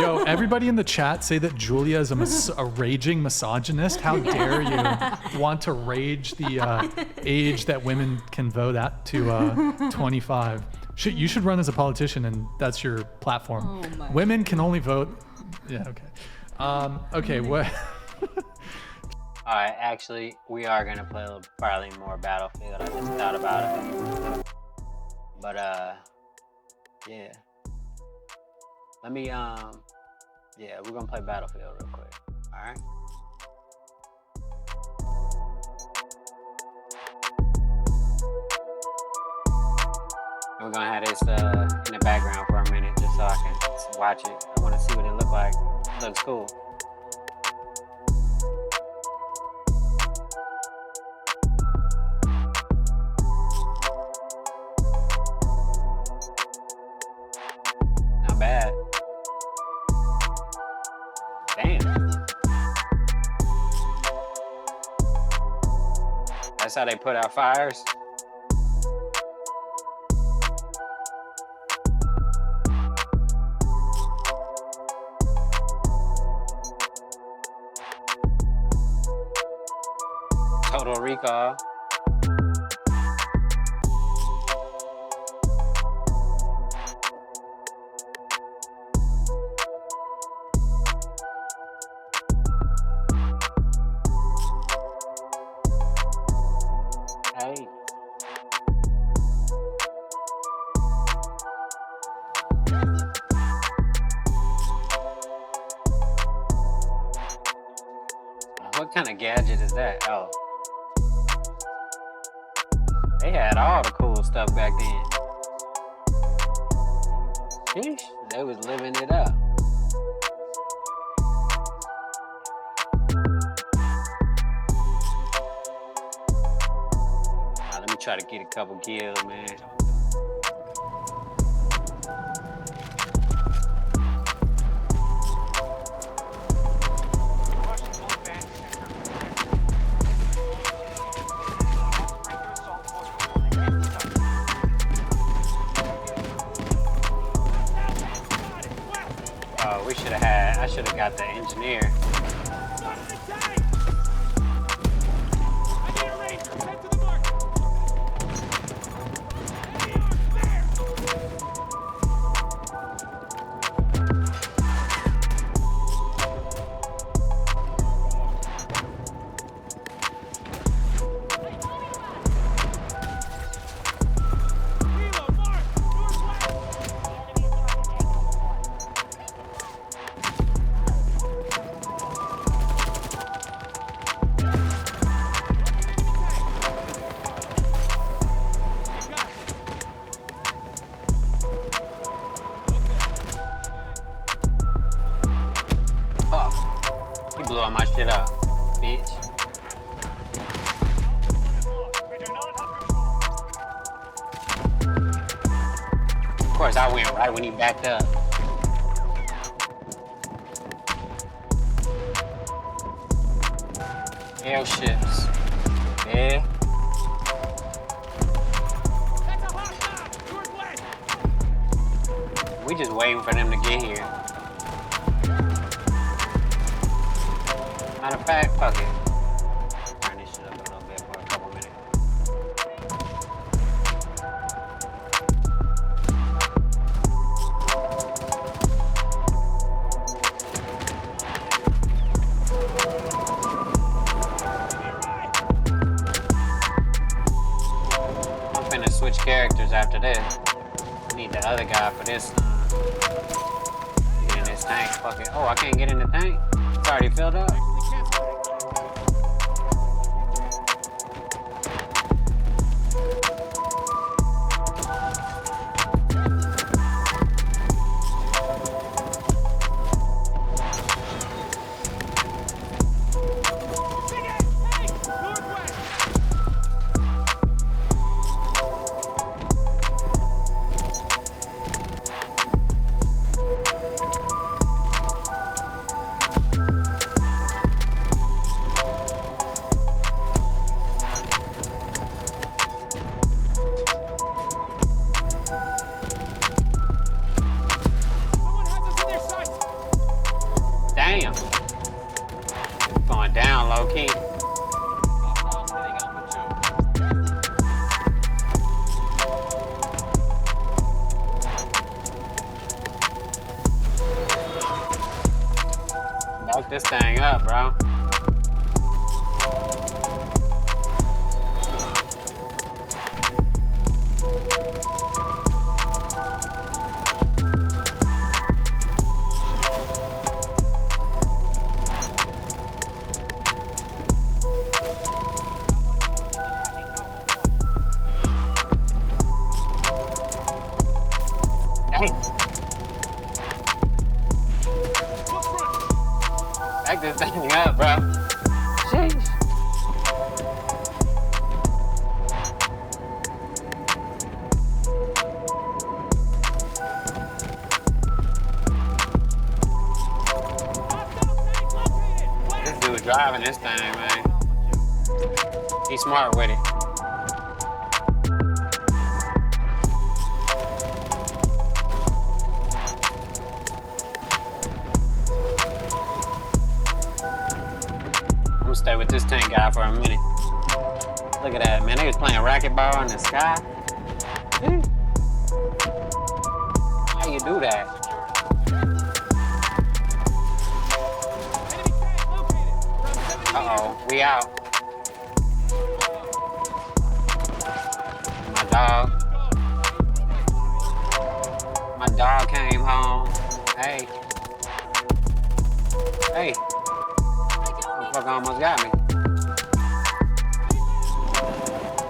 Speaker 12: Yo, everybody in the chat say that Julia is a raging misogynist. How dare you want to rage the age that women can vote at to 25? You should run as a politician, and that's your platform.
Speaker 13: Oh my
Speaker 12: Women can only vote. Yeah, okay. Okay, what?
Speaker 1: All right, actually, we are gonna play a little, probably more Battlefield. I just thought about it. But yeah. Let me yeah, we're gonna play Battlefield real quick. All right. We're gonna have this in the background for a minute just so I can watch it. I want to see what it look like. It looks cool. Not bad. Damn. That's how they put out fires. Total Recall. Hey. What kind of gadget is that? Oh. They had all the cool stuff back then. Sheesh, they was living it up. Now, let me try to get a couple kills, man. Oh, I should have got the engineer. You blew all my shit up, bitch. Of course, I went right when he backed up. Air ships. Yeah. We just waiting for them to get here. Matter of fact, fuck it. Turn this shit up a little bit for a couple minutes. I'm finna switch characters after this. I need the other guy for this. Get in this tank. Fuck it. Oh, I can't get in the tank? It's already filled up. Damn. Going down low key. Lock this thing up, bro. Back this thing up, bro. Sheesh. This dude driving this thing, man. He's smart with it. I'm gonna stay with this tank guy for a minute. Look at that, man. They was playing racquetball in the sky. How you do that? Uh-oh, we out. My dog. My dog came home. Hey. Hey. Motherfucker almost got me.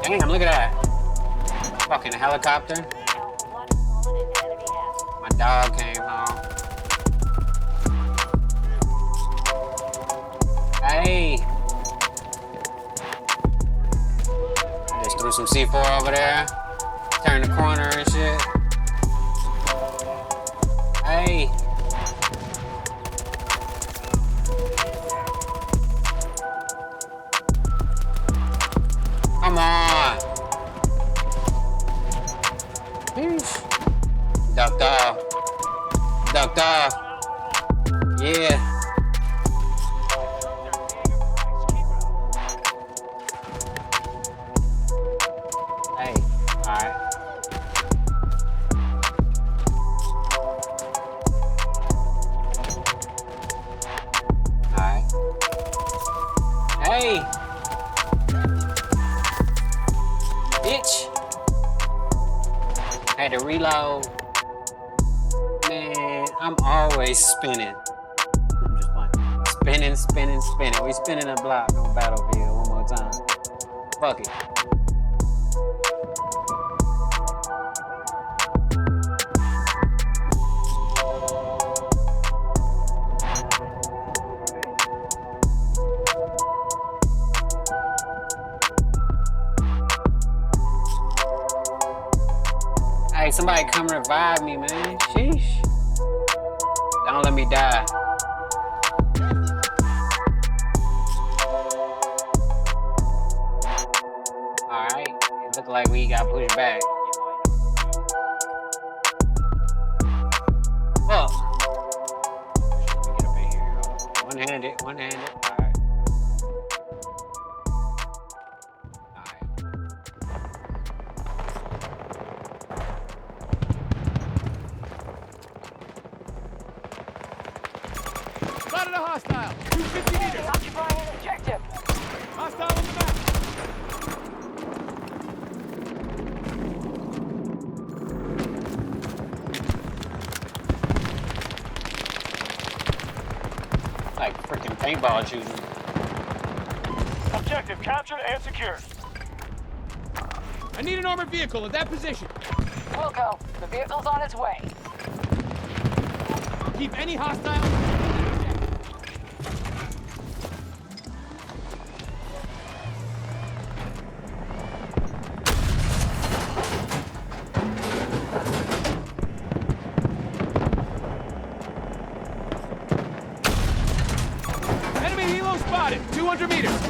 Speaker 1: Damn, look at that. Fucking helicopter. My dog came home. Hey. Just threw some C4 over there. Turned the corner and shit. Hey. Come on. Ducked off. Ducked off. Yeah. Hey, alright. Alright. Hey! Bitch! Had to reload. Man, I'm always spinning. I'm just playing. Spinning, spinning, spinning. We spinning a block on Battlefield one more time. Fuck it. Hey, somebody come revive me, man. Sheesh. Don't let me die. Alright. It look like we got pushed back. Fuck. Let me get up in here. One-handed, one-handed. Alright.
Speaker 17: Spotted a hostile. 250 meters. Occupying an objective. Hostile on the map.
Speaker 1: Like freaking paintball shooting.
Speaker 17: Objective captured and secured. I need an armored vehicle at that position.
Speaker 20: We'll go. The vehicle's on its way.
Speaker 17: Keep any hostile. Enemy helo spotted. 200 meters.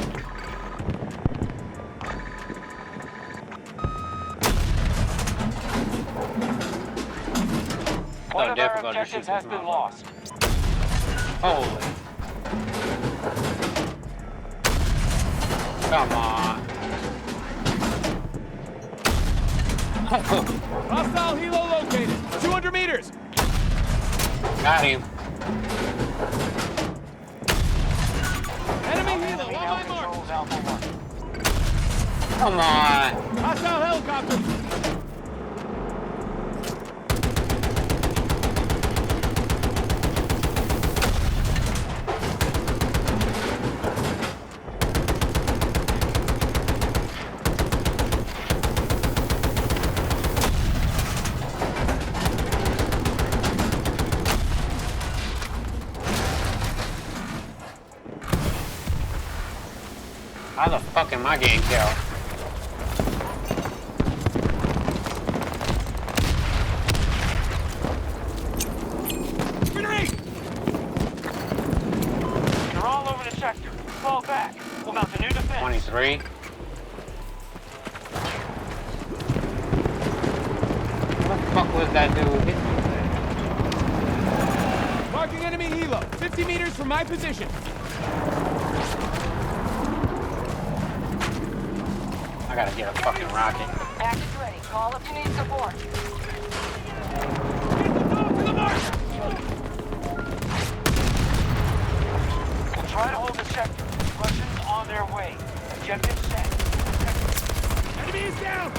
Speaker 1: So difficult to shoot
Speaker 17: has been lost.
Speaker 1: Holy. Come on.
Speaker 17: Hostile helo located. 200 meters.
Speaker 1: Got him.
Speaker 17: Enemy helo on my mark.
Speaker 1: Come on.
Speaker 17: Hostile helicopter.
Speaker 1: How the fuck am I getting killed?
Speaker 17: Grenade! They're all over the sector. Fall back. We'll mount a new defense.
Speaker 1: 23. What the fuck was that dude hitting me with?
Speaker 17: Marking enemy helo. 50 meters from my position.
Speaker 1: I gotta get a fucking rocket.
Speaker 20: Package ready. Call if you need support.
Speaker 17: To the mark! We'll try to hold the sector. Russians on their way. Objective set. Enemy is down!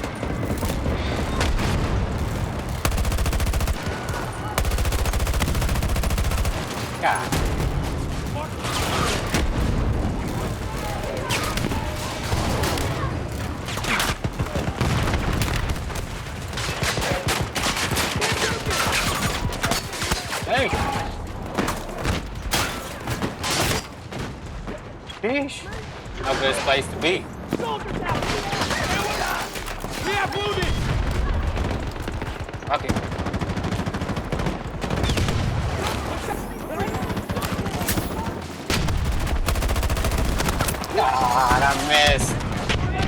Speaker 1: God. Hey! Sheesh. No good place to be.
Speaker 17: We have wounded!
Speaker 1: Okay. God, I missed.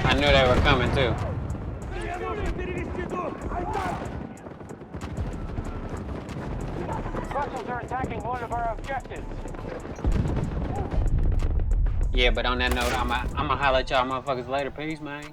Speaker 1: I knew they were coming too.
Speaker 17: Hostiles are attacking one of our objectives.
Speaker 1: Yeah, but on that note, I'm gonna holler at y'all motherfuckers later. Peace, man.